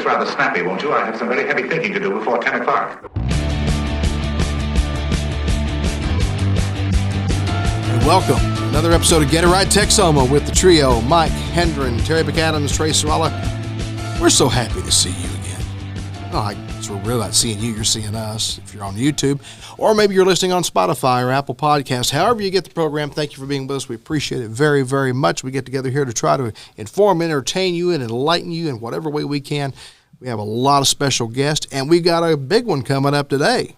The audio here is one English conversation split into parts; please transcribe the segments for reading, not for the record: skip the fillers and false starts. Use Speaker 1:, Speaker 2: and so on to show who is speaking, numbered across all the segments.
Speaker 1: this rather snappy, won't you? I have some very heavy thinking to do before 10 o'clock.
Speaker 2: Welcome. Another episode of Get It Right Texoma with the trio, Mike Hendren, Terry McAdams, Trey Serralla. We're so happy to see you again. Oh, I guess we're really not seeing you. You're seeing us if you're on YouTube. Or maybe you're listening on Spotify or Apple Podcasts. However you get the program, thank you for being with us. We appreciate it very, very much. We get together here to try to inform, entertain you, and enlighten you in whatever way we can. We have a lot of special guests, and we've got a big one coming up today.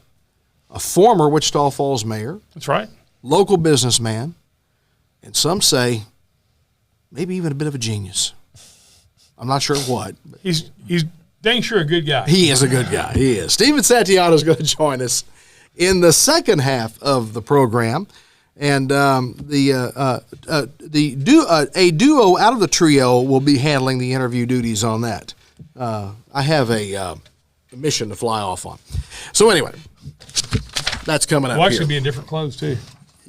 Speaker 2: A former Wichita Falls mayor.
Speaker 3: That's right.
Speaker 2: Local businessman, and some say maybe even a bit of a genius. I'm not sure what.
Speaker 3: He's dang sure a good guy.
Speaker 2: He is a good guy. He is. Steven Santellana is going to join us in the second half of the program, and a duo out of the trio will be handling the interview duties on that. I have a mission to fly off on. So anyway, that's coming up.
Speaker 3: We'll actually
Speaker 2: here.
Speaker 3: be in different clothes too.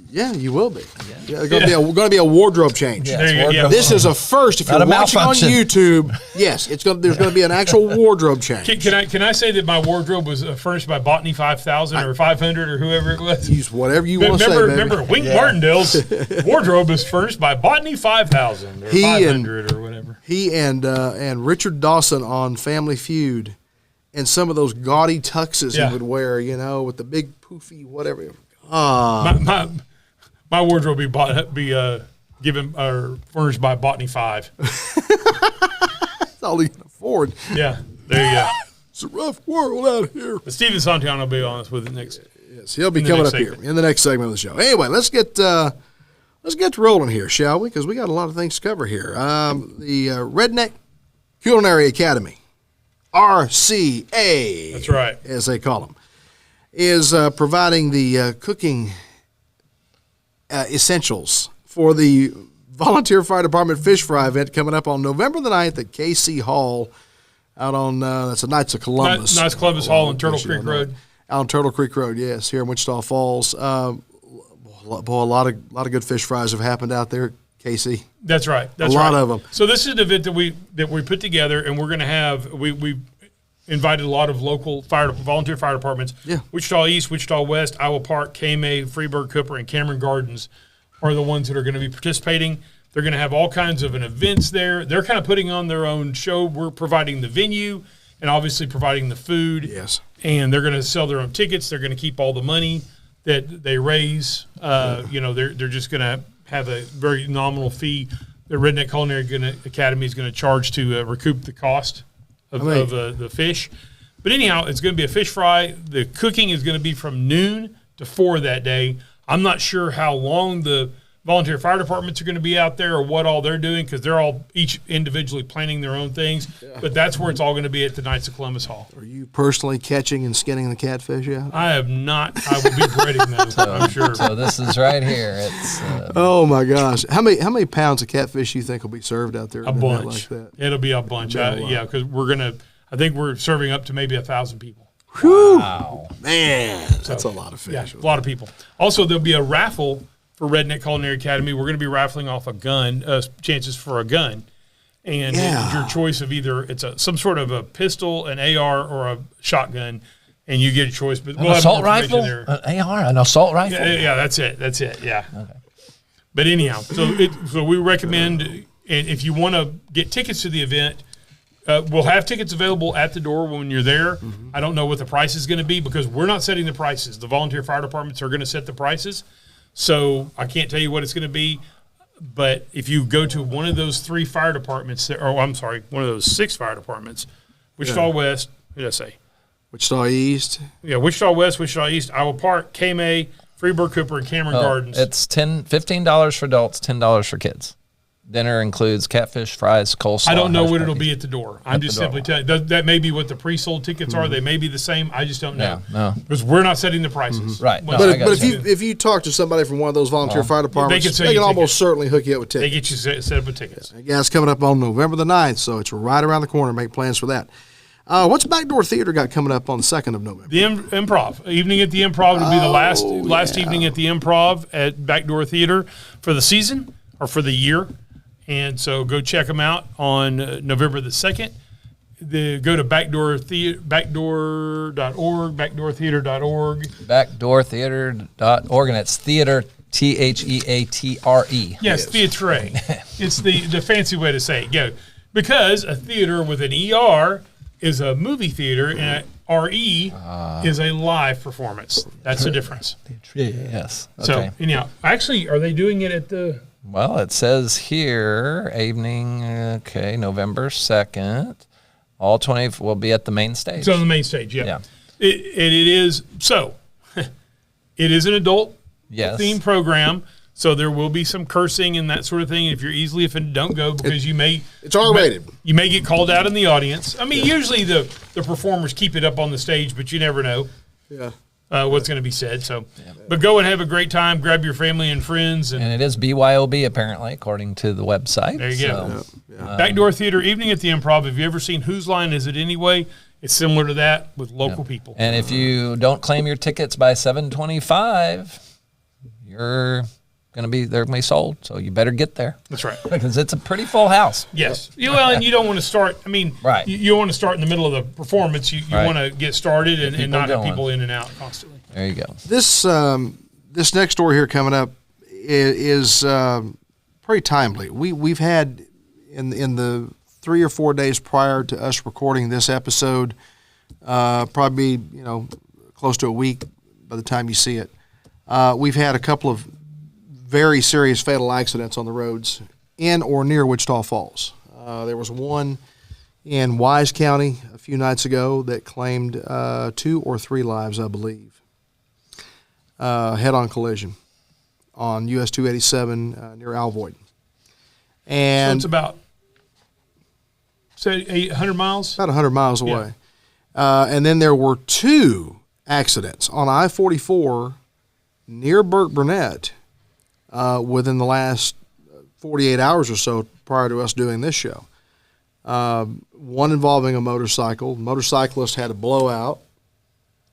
Speaker 2: Yeah, you will be. Yeah. There's going to be a wardrobe change.
Speaker 3: Yeah,
Speaker 2: This is a first. If you're watching on YouTube, yes, there's going to be an actual wardrobe change.
Speaker 3: Can I say that my wardrobe was furnished by Botany 5000 or 500 or whoever it was?
Speaker 2: Use whatever you want to say, baby.
Speaker 3: Remember, Wink Martindale's wardrobe is furnished by Botany 5000 or 500 or whatever.
Speaker 2: He and Richard Dawson on Family Feud, and some of those gaudy tuxes he would wear, with the big poofy whatever.
Speaker 3: My wardrobe be given or furnished by Botany 5.
Speaker 2: That's all he can afford.
Speaker 3: Yeah, there you go.
Speaker 2: It's a rough world out here.
Speaker 3: But Steven Santellana will be on us with it next.
Speaker 2: Yes, he'll be coming up here in the next segment of the show. Anyway, let's get rolling here, shall we? Because we got a lot of things to cover here. The Redneck Culinary Academy, RCA.
Speaker 3: That's right,
Speaker 2: as they call them, is providing the cooking essentials for the Volunteer Fire Department Fish Fry event coming up on November the 9th at KC Hall out on, that's the Knights of Columbus.
Speaker 3: Knights of Columbus Hall on Turtle Creek Road.
Speaker 2: Out on Turtle Creek Road, yes, here in Wichita Falls. Boy, a lot of good fish fries have happened out there, KC.
Speaker 3: That's right.
Speaker 2: A lot of them.
Speaker 3: So this is an event that we put together, and we're going to have, we invited a lot of local volunteer fire departments.
Speaker 2: Yeah.
Speaker 3: Wichita East, Wichita West, Iowa Park, KMA, Freeburg, Cooper, and Cameron Gardens are the ones that are going to be participating. They're going to have all kinds of events there. They're kind of putting on their own show. We're providing the venue and obviously providing the food.
Speaker 2: Yes.
Speaker 3: And they're going to sell their own tickets. They're going to keep all the money that they raise. They're just going to have a very nominal fee. The Redneck Culinary Academy is going to charge to recoup the cost of the fish. But anyhow, it's going to be a fish fry. The cooking is going to be from noon to 4 that day. I'm not sure how long the volunteer fire departments are going to be out there or what all they're doing, because they're all each individually planning their own things. Yeah. But that's where it's all going to be at the Knights of Columbus Hall.
Speaker 2: Are you personally catching and skinning the catfish yet?
Speaker 3: I have not. I will be breading those, I'm sure.
Speaker 4: So this is right here. It's
Speaker 2: oh my gosh! How many pounds of catfish do you think will be served out there?
Speaker 3: A bunch.
Speaker 2: Like that?
Speaker 3: It'll be a bunch. Because I think we're serving up to maybe 1,000 people.
Speaker 2: Whew. Wow, man, that's a lot of fish.
Speaker 3: Yeah, a lot of people. Also, there'll be a raffle for Redneck Culinary Academy. We're going to be raffling off a gun, chances for a gun. And it's your choice of either it's some sort of a pistol, an AR, or a shotgun, and you get a choice. But
Speaker 4: an assault rifle? An AR? An assault rifle?
Speaker 3: Yeah, that's it, yeah. Okay. But anyhow, so we recommend, and if you want to get tickets to the event, we'll have tickets available at the door when you're there. Mm-hmm. I don't know what the price is going to be because we're not setting the prices. The volunteer fire departments are going to set the prices. So I can't tell you what it's going to be. But if you go to one of those 3 fire departments, one of those 6 fire departments, Wichita West, what did I say?
Speaker 2: Wichita East.
Speaker 3: Yeah, Wichita West, Wichita East, Iowa Park, KMA, Freeburg, Cooper, and Cameron Gardens.
Speaker 4: It's $15 for adults, $10 for kids. Dinner includes catfish, fries, coleslaw.
Speaker 3: I don't know what it'll be at the door. I'm just simply telling you. That may be what the pre-sold tickets are. They may be the same. I just don't know.
Speaker 4: No.
Speaker 3: Because we're not setting the prices.
Speaker 4: Mm-hmm. Right.
Speaker 2: But if you talk to somebody from one of those volunteer fire departments, they can almost certainly hook you up with tickets.
Speaker 3: They get you set up with tickets.
Speaker 2: Yeah, it's coming up on November the 9th, so it's right around the corner. Make plans for that. What's Backdoor Theater got coming up on the 2nd of November?
Speaker 3: The Improv. Evening at the Improv will be the last evening at the Improv at Backdoor Theater for the season or for the year. And so go check them out on November the 2nd. go to backdoor.org, backdoortheater.org.
Speaker 4: Backdoortheater.org, and it's theater, Theatre.
Speaker 3: Yes, theatre. It's the fancy way to say it. Go. Because a theater with an ER is a movie theater, and a RE is a live performance. That's the difference.
Speaker 4: Yes.
Speaker 3: So,
Speaker 4: Okay.
Speaker 3: anyhow, actually, are they doing it at the...
Speaker 4: Well, it says here, evening, November 2nd. All 20 will be at the main stage.
Speaker 3: It's on the main stage, yeah.
Speaker 4: Yeah.
Speaker 3: It is, so, it is an adult theme program, so there will be some cursing and that sort of thing. If you're easily offended, don't go, because
Speaker 2: It's R-rated.
Speaker 3: You may get called out in the audience. I mean, usually the performers keep it up on the stage, but you never know what's going to be said. So, but go and have a great time. Grab your family and friends.
Speaker 4: And it is BYOB, apparently, according to the website.
Speaker 3: There you go.
Speaker 4: So,
Speaker 3: Backdoor Theater, evening at the Improv. Have you ever seen Whose Line Is It Anyway? It's similar to that with local people.
Speaker 4: and if you don't claim your tickets by 7:25, they're going to be sold. So you better get there.
Speaker 3: That's right.
Speaker 4: Because it's a pretty full house.
Speaker 3: Yes. Well, and you don't want to start. I mean,
Speaker 4: Right.
Speaker 3: You don't want to start in the middle of the performance. You
Speaker 4: Right.
Speaker 3: want to get started and not have
Speaker 4: going.
Speaker 3: people in and out constantly.
Speaker 4: There you go.
Speaker 2: This next story here coming up is pretty timely. We've had in the 3 or 4 days prior to us recording this episode, probably close to a week by the time you see it. We've had a couple of very serious fatal accidents on the roads in or near Wichita Falls. There was one in Wise County a few nights ago that claimed 2 or 3 lives, I believe. Head-on collision on US 287 near Alvoid. And
Speaker 3: So it's about 800 miles.
Speaker 2: about 100 miles away. And then there were 2 accidents on I-44 near Burke Burnett within the last 48 hours or so prior to us doing this show. One involving a motorcycle. The motorcyclist had a blowout,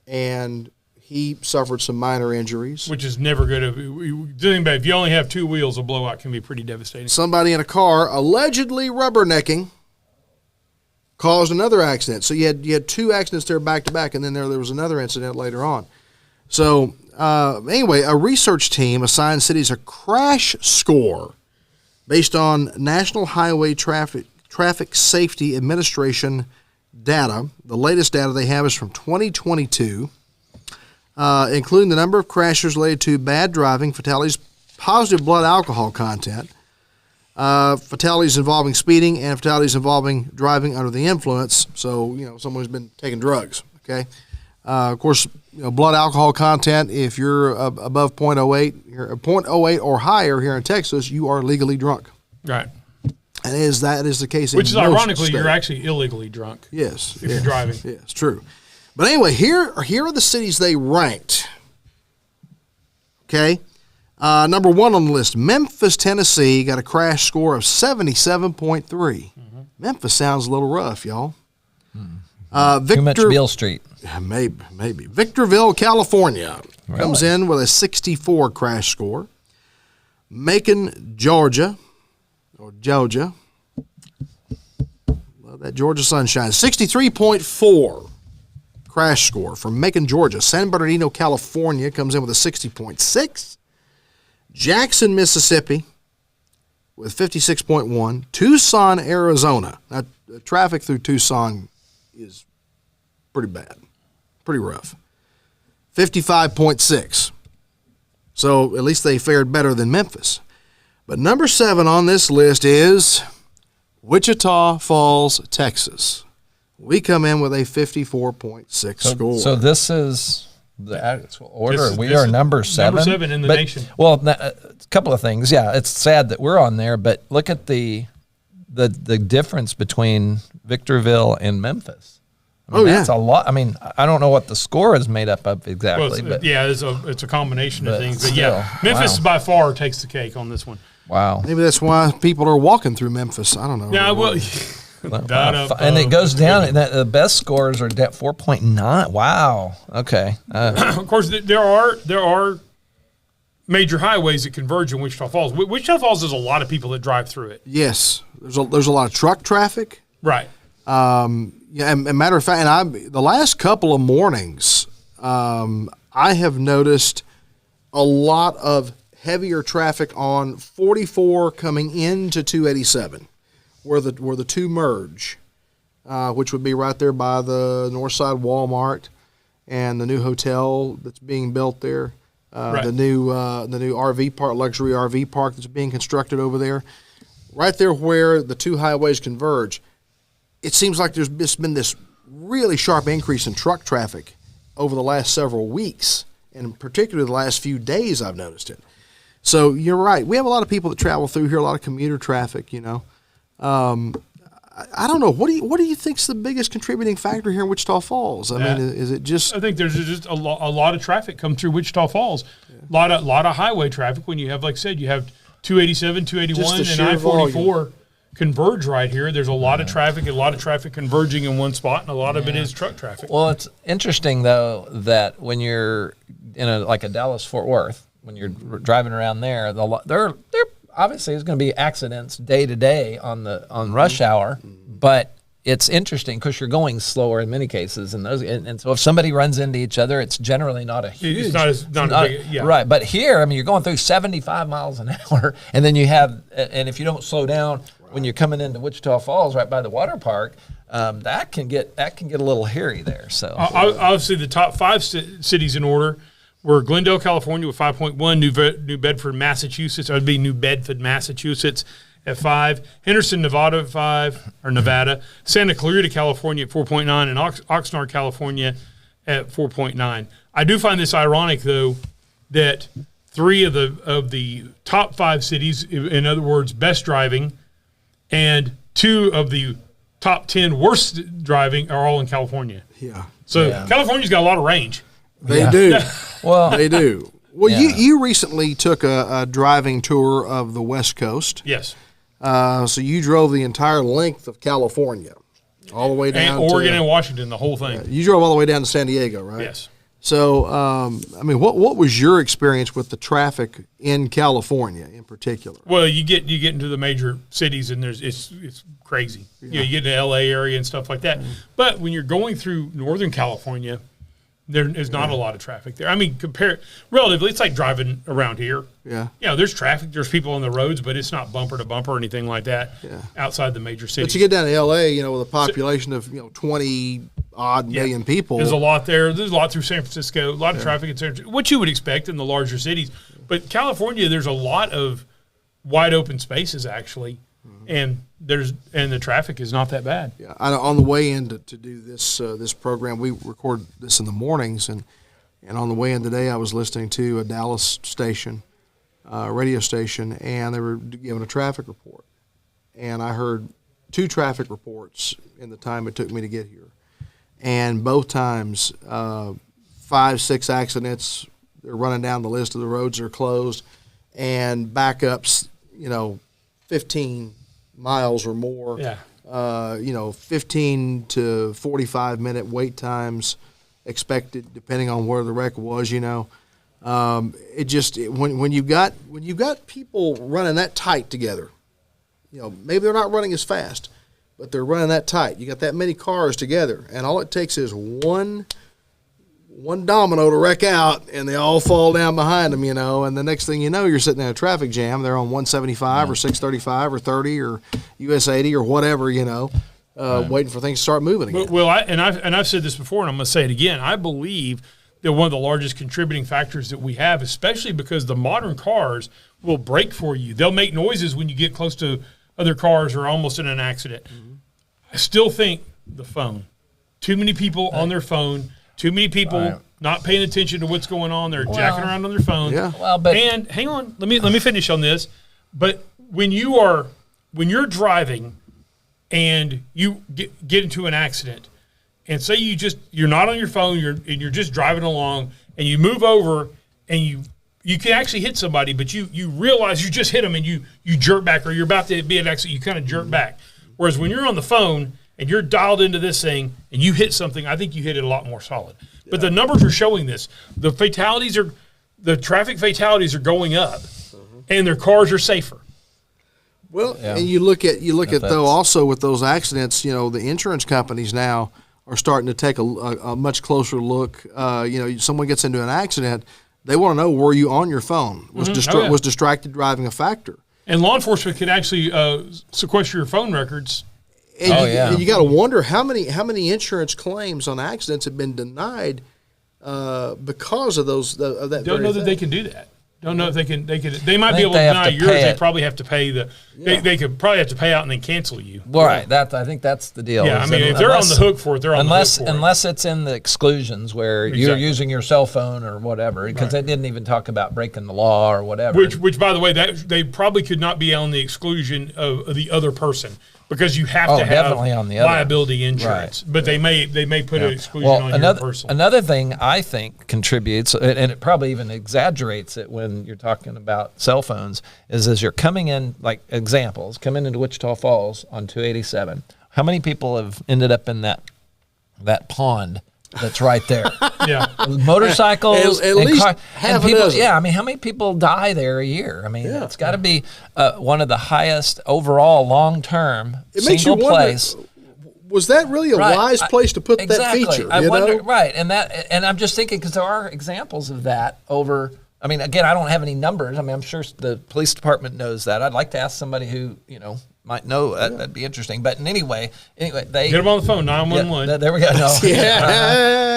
Speaker 2: and he suffered some minor injuries.
Speaker 3: Which is never good. If you only have 2 wheels, a blowout can be pretty devastating.
Speaker 2: Somebody in a car allegedly rubbernecking caused another accident. So you had 2 accidents there back to back, and then there was another incident later on. So anyway, a research team assigned cities a crash score based on National Highway Traffic Safety Administration data. The latest data they have is from 2022, including the number of crashes related to bad driving, fatalities, positive blood alcohol content, fatalities involving speeding, and fatalities involving driving under the influence. So, someone who's been taking drugs, okay? Of course, blood alcohol content, if you're above 0.08, you're 0.08 or higher here in Texas, you are legally drunk.
Speaker 3: Right.
Speaker 2: And that is the case
Speaker 3: Which is
Speaker 2: in most
Speaker 3: ironically,
Speaker 2: states.
Speaker 3: you're actually illegally drunk.
Speaker 2: Yes.
Speaker 3: If you're driving.
Speaker 2: Yes, true. But anyway, here are the cities they ranked. Okay. Number 1 on the list, Memphis, Tennessee, got a crash score of 77.3. Mm-hmm. Memphis sounds a little rough, y'all.
Speaker 4: Too much Beale Street.
Speaker 2: Maybe. Victorville, California comes in with a 64 crash score. Macon, Georgia. Love that Georgia sunshine. 63.4 crash score from Macon, Georgia. San Bernardino, California comes in with a 60.6. Jackson, Mississippi with 56.1. Tucson, Arizona. Now, traffic through Tucson is pretty bad, pretty rough. 55.6. So at least they fared better than Memphis. But number 7 on this list is Wichita Falls, Texas. We come in with a 54.6 score.
Speaker 4: So this is the actual order.
Speaker 3: This
Speaker 4: We are
Speaker 3: is
Speaker 4: number 7.
Speaker 3: Number 7 in the nation.
Speaker 4: Well, a couple of things. Yeah, it's sad that we're on there, but look at the difference between Victorville and Memphis. I mean, that's a lot. I mean, I don't know what the score is made up of exactly.
Speaker 3: Well, it's a combination of things. But
Speaker 4: still,
Speaker 3: Memphis by far takes the cake on this one.
Speaker 4: Wow.
Speaker 2: Maybe that's why people are walking through Memphis. I don't know.
Speaker 3: Yeah, well,
Speaker 4: and it goes down. And the best scores are at 4.9. Wow. Okay.
Speaker 3: of course, there are major highways that converge in Wichita Falls. Wichita Falls has a lot of people that drive through it.
Speaker 2: Yes, there's a lot of truck traffic.
Speaker 3: Right.
Speaker 2: Yeah, and matter of fact, and the last couple of mornings, I have noticed a lot of heavier traffic on 44 coming into 287, where the two merge, which would be right there by the north side Walmart and the new hotel that's being built there, the new RV park, luxury RV park that's being constructed over there, right there where the two highways converge. It seems like there's just been this really sharp increase in truck traffic over the last several weeks, and particularly the last few days I've noticed it. So you're right. We have a lot of people that travel through here, a lot of commuter traffic, I don't know. What do you think's the biggest contributing factor here in Wichita Falls? I mean, is it just?
Speaker 3: I think there's just a lot of traffic come through Wichita Falls. A lot of highway traffic. When you have, like I said, you have 287, 281, and I-44 converge right here. There's a lot of traffic, converging in one spot, and a lot of it is truck traffic.
Speaker 4: Well, it's interesting though that when you're in like a Dallas-Fort Worth, when you're driving around there, there obviously is going to be accidents day to day on rush hour, but it's interesting because you're going slower in many cases, and so if somebody runs into each other, it's generally not a huge.
Speaker 3: It's not a big, yeah.
Speaker 4: Right. But here, I mean, you're going through 75 miles an hour, and then and if you don't slow down when you're coming into Wichita Falls, right by the water park, that can get a little hairy there. So
Speaker 3: obviously, the top 5 cities in order were Glendale, California with 5.1, New Bedford, Massachusetts. That would be New Bedford, Massachusetts at 5, Henderson, Nevada at 5, or Nevada, Santa Clarita, California at 4.9, and Oxnard, California at 4.9. I do find this ironic, though, that 3 of the top 5 cities, in other words, best driving, and 2 of the top 10 worst driving are all in California.
Speaker 2: Yeah.
Speaker 3: So California's got a lot of range.
Speaker 2: They do.
Speaker 4: Well,
Speaker 2: they do. Well, you recently took a driving tour of the West Coast.
Speaker 3: Yes.
Speaker 2: So you drove the entire length of California, all the way down
Speaker 3: and Oregon and Washington, the whole thing.
Speaker 2: You drove all the way down to San Diego, right?
Speaker 3: Yes.
Speaker 2: So, I mean, what was your experience with the traffic in California in particular?
Speaker 3: Well, you get into the major cities, and it's crazy. Yeah. You get to the L.A. area and stuff like that. Mm-hmm. But when you're going through Northern California, there is not a lot of traffic there. I mean, relatively, it's like driving around here.
Speaker 2: Yeah.
Speaker 3: There's traffic, there's people on the roads, but it's not bumper to bumper or anything like that outside the major cities.
Speaker 2: But you get down to L.A., with a population of 20-odd million people.
Speaker 3: There's a lot there. There's a lot through San Francisco, a lot of traffic in San Francisco, what you would expect in the larger cities. But California, there's a lot of wide open spaces, actually, and the traffic is not that bad.
Speaker 2: Yeah, on the way in to do this program, we record this in the mornings, and on the way in today, I was listening to a Dallas station, radio station, and they were giving a traffic report, and I heard 2 traffic reports in the time it took me to get here, and both times 5-6 accidents. They're running down the list of the roads that are closed, and backups, 15 miles or more. Yeah. 15 to 45 minute wait times expected, depending on where the wreck was. When you've got people running that tight together, maybe they're not running as fast, but they're running that tight. You got that many cars together, and all it takes is one domino to wreck out, and they all fall down behind them, and the next thing you know, you're sitting in a traffic jam. They're on 175 or 635 or 30 or US 80 or whatever, waiting for things to start moving again.
Speaker 3: Well, I've said this before, and I'm going to say it again. I believe that one of the largest contributing factors that we have, especially because the modern cars will brake for you. They'll make noises when you get close to other cars or almost in an accident. Mm-hmm. I still think the phone. Too many people on their phone. Too many people not paying attention to what's going on. They're jacking around on their phone.
Speaker 2: Yeah.
Speaker 3: And hang on, let me finish on this. But when you're driving and you get into an accident, and say you're not on your phone, you're just driving along, and you move over and you can actually hit somebody, but you realize you just hit them and you jerk back, or you're about to be an accident, you kind of jerk back. Whereas when you're on the phone and you're dialed into this thing and you hit something, I think you hit it a lot more solid. Yeah. But the numbers are showing this. The traffic fatalities are going up, and their cars are safer.
Speaker 2: Well, and you look at though
Speaker 4: that's-
Speaker 2: also with those accidents, the insurance companies now are starting to take a much closer look. Someone gets into an accident, they want to know, were you on your phone? Was was distracted driving a factor?
Speaker 3: And law enforcement can actually sequester your phone records.
Speaker 2: And and you got to wonder how many insurance claims on accidents have been denied because of those. Of that.
Speaker 3: Don't know that they can do that. Don't know if they can. They might be able to
Speaker 4: they have
Speaker 3: deny
Speaker 4: to
Speaker 3: yours.
Speaker 4: pay
Speaker 3: They
Speaker 4: it.
Speaker 3: probably have to pay the. They could probably have to pay out and then cancel you.
Speaker 4: Right. I think that's the deal.
Speaker 3: Yeah, I
Speaker 4: is
Speaker 3: mean,
Speaker 4: that
Speaker 3: if they're on the hook for it, they're on the hook for it.
Speaker 4: Unless it's in the exclusions where you're
Speaker 3: Exactly.
Speaker 4: using your cell phone or whatever, because they didn't even talk about breaking the law or whatever.
Speaker 3: Which, by the way, that they probably could not be on the exclusion of the other person because you have to have
Speaker 4: definitely on the other.
Speaker 3: liability insurance.
Speaker 4: Right.
Speaker 3: But they may put an exclusion on your person.
Speaker 4: Another thing I think contributes, and it probably even exaggerates it when you're talking about cell phones, is as you're coming in, like examples, coming into Wichita Falls on 287, how many people have ended up in that pond that's right there?
Speaker 3: Yeah.
Speaker 4: Motorcycles
Speaker 2: At
Speaker 4: and
Speaker 2: least
Speaker 4: car,
Speaker 2: half
Speaker 4: and
Speaker 2: a
Speaker 4: people.
Speaker 2: dozen.
Speaker 4: Yeah, I mean, how many people die there a year? I mean, it's got to be one of the highest overall long-term
Speaker 2: It makes
Speaker 4: single
Speaker 2: you wonder,
Speaker 4: place.
Speaker 2: was that really a
Speaker 4: Right.
Speaker 2: wise place to put
Speaker 4: Exactly.
Speaker 2: that feature?
Speaker 4: I wonder,
Speaker 2: know?
Speaker 4: right? And I'm just thinking because there are examples of that over. I mean, again, I don't have any numbers. I mean, I'm sure the police department knows that. I'd like to ask somebody who might know. That'd be interesting. But anyway, they
Speaker 3: Get them on the phone, 911.
Speaker 4: Yeah, there we go. No.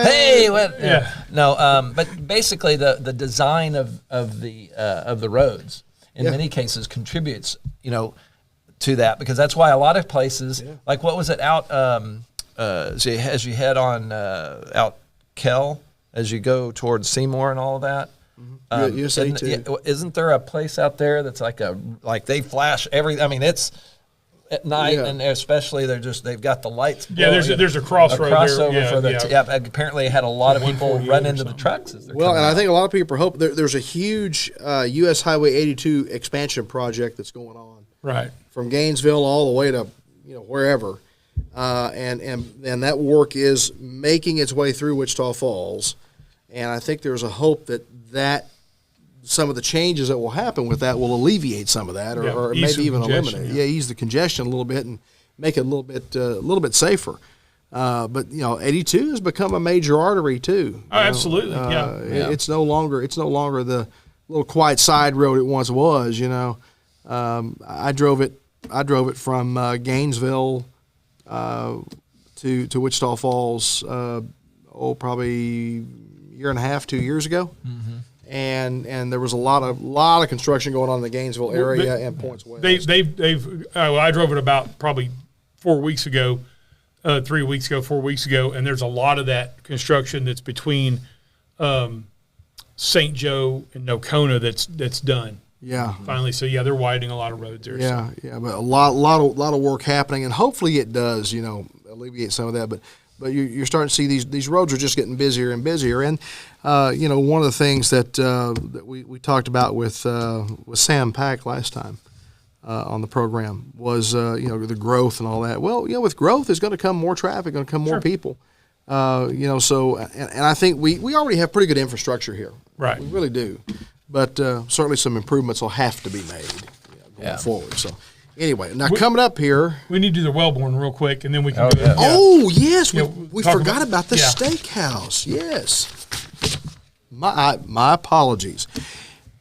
Speaker 4: Hey, what?
Speaker 3: Yeah.
Speaker 4: No. But basically, the design of the roads in many cases contributes, to that, because that's why a lot of places, like what was it out as you head on out Kell as you go towards Seymour and all of that.
Speaker 2: USA too.
Speaker 4: Isn't there a place out there that's like they flash every? I mean, it's at night, and especially they've got the lights.
Speaker 3: Yeah, there's a crossroad
Speaker 4: crossover
Speaker 3: there.
Speaker 4: for the apparently had a lot of people run into the trucks as they're
Speaker 2: Well,
Speaker 4: coming
Speaker 2: and I
Speaker 4: out.
Speaker 2: think a lot of people hope there's a huge U.S. Highway 82 expansion project that's going on
Speaker 3: Right.
Speaker 2: from Gainesville all the way to wherever, and that work is making its way through Wichita Falls, and I think there's a hope that some of the changes that will happen with that will alleviate some of that, or
Speaker 3: ease
Speaker 2: maybe
Speaker 3: some
Speaker 2: even
Speaker 3: congestion,
Speaker 2: eliminate. Ease the congestion a little bit and make it a little bit safer. But 82 has become a major artery too.
Speaker 3: Oh, absolutely.
Speaker 2: It's no longer the little quiet side road it once was. I drove it from Gainesville to Wichita Falls. Probably a year and a half, 2 years ago. Mm-hmm. And there was a lot of construction going on in the Gainesville area and Points West.
Speaker 3: I drove it about probably 4 weeks ago, 3 weeks ago, 4 weeks ago, and there's a lot of that construction that's between St. Joe and Nocona that's done.
Speaker 2: Yeah.
Speaker 3: Finally, so they're widening a lot of roads there.
Speaker 2: Yeah, but a lot of work happening, and hopefully it does, alleviate some of that. But you're starting to see these roads are just getting busier and busier. And one of the things that we talked about with Sam Pack last time on the program was the growth and all that. Well, with growth is going to come more traffic, going to come more people. So and I think we already have pretty good infrastructure here.
Speaker 3: Right.
Speaker 2: We really do. But certainly some improvements will have to be made going forward. So. Anyway, now coming up here,
Speaker 3: we need to do the Wellborn real quick, and then we can.
Speaker 2: Oh yes, we
Speaker 3: talk
Speaker 2: forgot about the steakhouse. Yes, my apologies.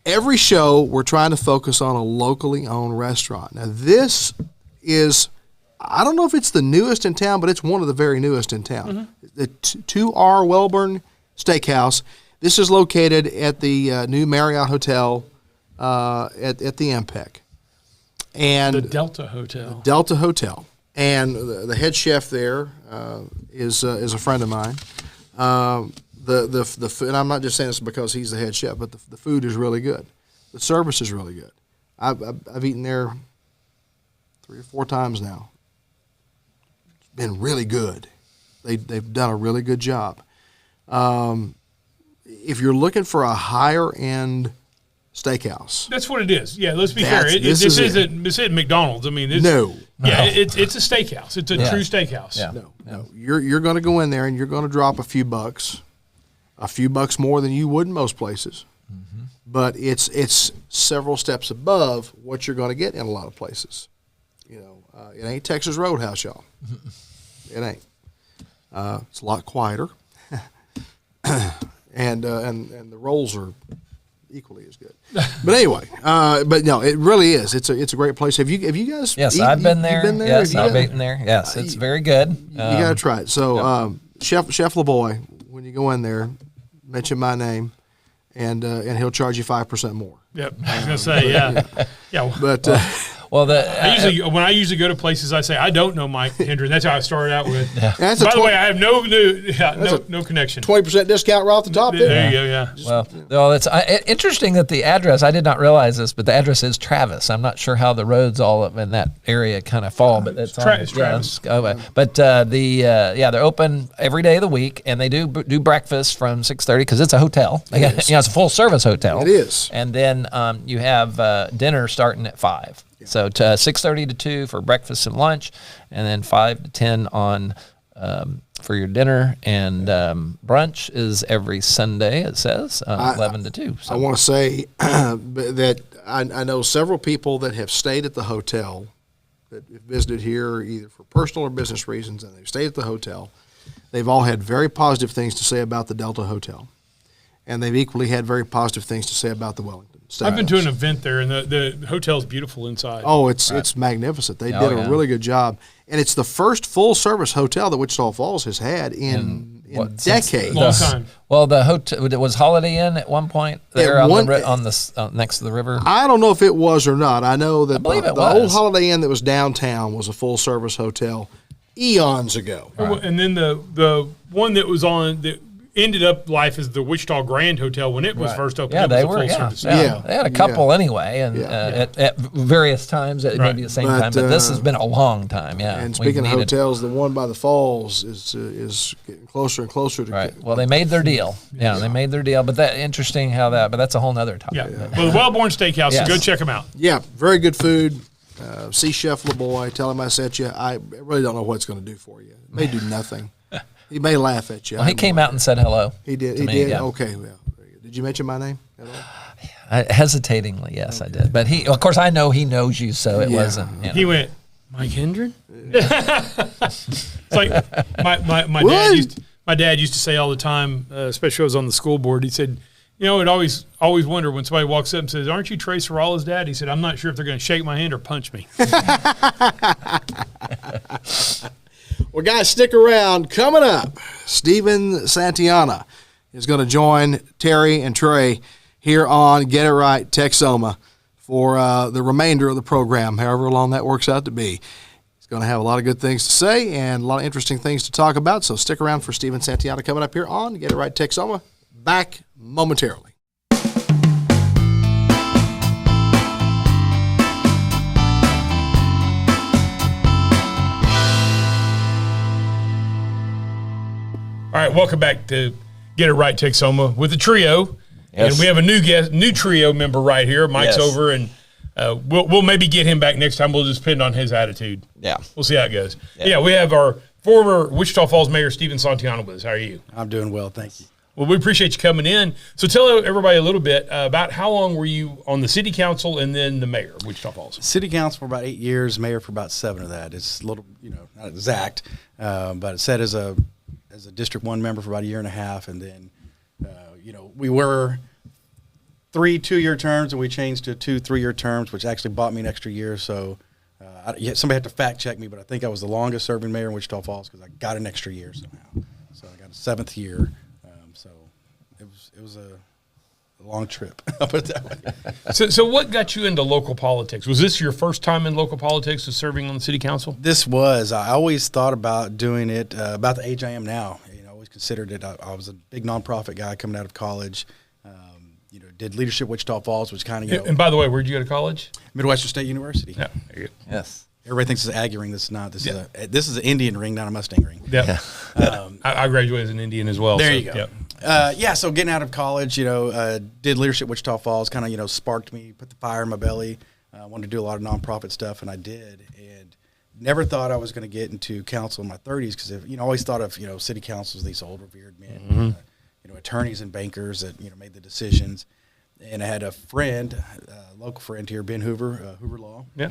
Speaker 2: Every show we're trying to focus on a locally owned restaurant. Now this is, I don't know if it's the newest in town, but it's one of the very newest in town. Mm-hmm. The 2R Wellborn Steakhouse. This is located at the new Marriott Hotel at the MPEC. And
Speaker 3: the Delta Hotel.
Speaker 2: And the head chef there is a friend of mine. The food, and I'm not just saying this because he's the head chef, but the food is really good. The service is really good. I've eaten there 3 or 4 times now. It's been really good. They've done a really good job. If you're looking for a higher end steakhouse,
Speaker 3: that's what it is. Yeah, let's be fair. This isn't McDonald's. I mean, it's a steakhouse. It's a true steakhouse.
Speaker 2: Yeah. No. You're going to go in there and you're going to drop a few bucks more than you would in most places. Mm-hmm. but it's several steps above what you're going to get in a lot of places. You know, it ain't Texas Roadhouse, y'all. It ain't. It's a lot quieter, and the rolls are equally as good. But anyway, but no, it really is. It's a great place. Have you guys?
Speaker 4: Yes, I've been there.
Speaker 2: Been there?
Speaker 4: Yes, I've eaten there. Yes, it's very good.
Speaker 2: You got to try it. So, Chef LaBoy, when you go in there, mention my name, and he'll charge you 5% more.
Speaker 3: Yep, I was gonna say, yeah.
Speaker 2: But
Speaker 4: Well,
Speaker 3: when I usually go to places, I say I don't know Mike Hendren. That's how I started out with.
Speaker 2: Yeah.
Speaker 3: By the way, I have no connection.
Speaker 2: 20% discount right off the top.
Speaker 3: There you go. Yeah.
Speaker 4: Well, it's interesting that the address. I did not realize this, but the address is Travis. I'm not sure how the roads all up in that area kind of fall, but it's
Speaker 3: Travis.
Speaker 4: But they're open every day of the week, and they do breakfast from 6:30 because it's a hotel. It's a full service hotel.
Speaker 2: It is,
Speaker 4: and then you have dinner starting at 5. Yeah. So 6:30 to 2 for breakfast and lunch, and then 5 to 10 on for your dinner, and brunch is every Sunday. It says 11 to 2. So.
Speaker 2: I want to say that I know several people that have stayed at the hotel that have visited here either for personal or business reasons, and they've stayed at the hotel. They've all had very positive things to say about the Delta Hotel, and they've equally had very positive things to say about the Wellington.
Speaker 3: I've been to an event there, and the hotel's beautiful inside.
Speaker 2: Oh, it's magnificent. They did a really good job, and it's the first full-service hotel that Wichita Falls has had in decades.
Speaker 3: Long time.
Speaker 4: Well, the hotel was Holiday Inn at one point there on the next to the river.
Speaker 2: I don't know if it was or not. I know that
Speaker 4: the
Speaker 2: old Holiday Inn that was downtown was a full-service hotel eons ago.
Speaker 3: Right. And then the one that was on that ended up life as the Wichita Grand Hotel when it was first opened.
Speaker 4: Yeah,
Speaker 3: they were.
Speaker 2: Yeah,
Speaker 4: they had a couple anyway, and at various times at maybe the same time. But this has been a long time. Yeah.
Speaker 2: And speaking of hotels, the one by the falls is getting closer and closer to.
Speaker 4: Right. Well, they made their deal. Yeah, they made their deal. But interesting how that. But that's a whole nother topic.
Speaker 3: Yeah. Well, the Wellborn Steakhouse.
Speaker 4: Yes.
Speaker 3: So go check them out.
Speaker 2: Yeah, very good food. See Chef LaBoy. Tell him I sent you. I really don't know what it's going to do for you. It may do nothing. He may laugh at you.
Speaker 4: Well, he came out and said hello.
Speaker 2: He did. He did. Yeah. Okay. Well, did you mention my name at all?
Speaker 4: Hesitatingly, yes, I did. But of course, I know he knows you, so it wasn't.
Speaker 3: He went, Mike Hendren? It's like my dad used to say all the time, especially when I was on the school board. He said, I'd always wonder when somebody walks up and says, "Aren't you Trey Serrala's dad?" He said, "I'm not sure if they're going to shake my hand or punch me."
Speaker 2: Well, guys, stick around. Coming up, Stephen Santellana is going to join Terry and Trey here on Get It Right Texoma for the remainder of the program, however long that works out to be. He's going to have a lot of good things to say and a lot of interesting things to talk about, so stick around for Stephen Santellana coming up here on Get It Right Texoma. Back momentarily.
Speaker 3: All right, welcome back to Get It Right Texoma with the trio.
Speaker 4: Yes.
Speaker 3: And we have a new trio member right here. Mike's over, and we'll maybe get him back next time. We'll just depend on his attitude.
Speaker 4: Yeah.
Speaker 3: We'll see how it goes. Yeah, we have our former Wichita Falls Mayor, Stephen Santellana, with us. How are you?
Speaker 5: I'm doing well, thank you.
Speaker 3: Well, we appreciate you coming in. So tell everybody a little bit about how long were you on the city council and then the mayor of Wichita Falls?
Speaker 5: City council for about 8 years, mayor for about 7 of that. It's a little, not exact, but it said as a District 1 member for about a year and a half, and then, we were 3 2-year terms, and we changed to 2 3-year terms, which actually bought me an extra year. So somebody had to fact check me, but I think I was the longest serving mayor in Wichita Falls because I got an extra year somehow. So I got a 7th year. So it was a long trip. I'll put it that way.
Speaker 3: So what got you into local politics? Was this your first time in local politics, was serving on the city council?
Speaker 5: This was. I always thought about doing it about the age I am now. I always considered it. I was a big nonprofit guy coming out of college. Did leadership Wichita Falls, which kind of,
Speaker 3: And by the way, where'd you go to college?
Speaker 5: Midwestern State University.
Speaker 3: Yeah, there you go.
Speaker 4: Yes.
Speaker 5: Everybody thinks it's an Aggie ring. This is not. This is an Indian ring, not a Mustang ring.
Speaker 3: Yeah. I graduated as an Indian as well.
Speaker 5: There you go.
Speaker 3: Yeah.
Speaker 5: So getting out of college, did leadership Wichita Falls, kind of, sparked me, put the fire in my belly. I wanted to do a lot of nonprofit stuff, and I did. And never thought I was going to get into council in my 30s because, I always thought of, city councils, these old revered men, attorneys and bankers that, made the decisions. And I had a friend, a local friend here, Ben Hoover, Hoover Law.
Speaker 3: Yeah.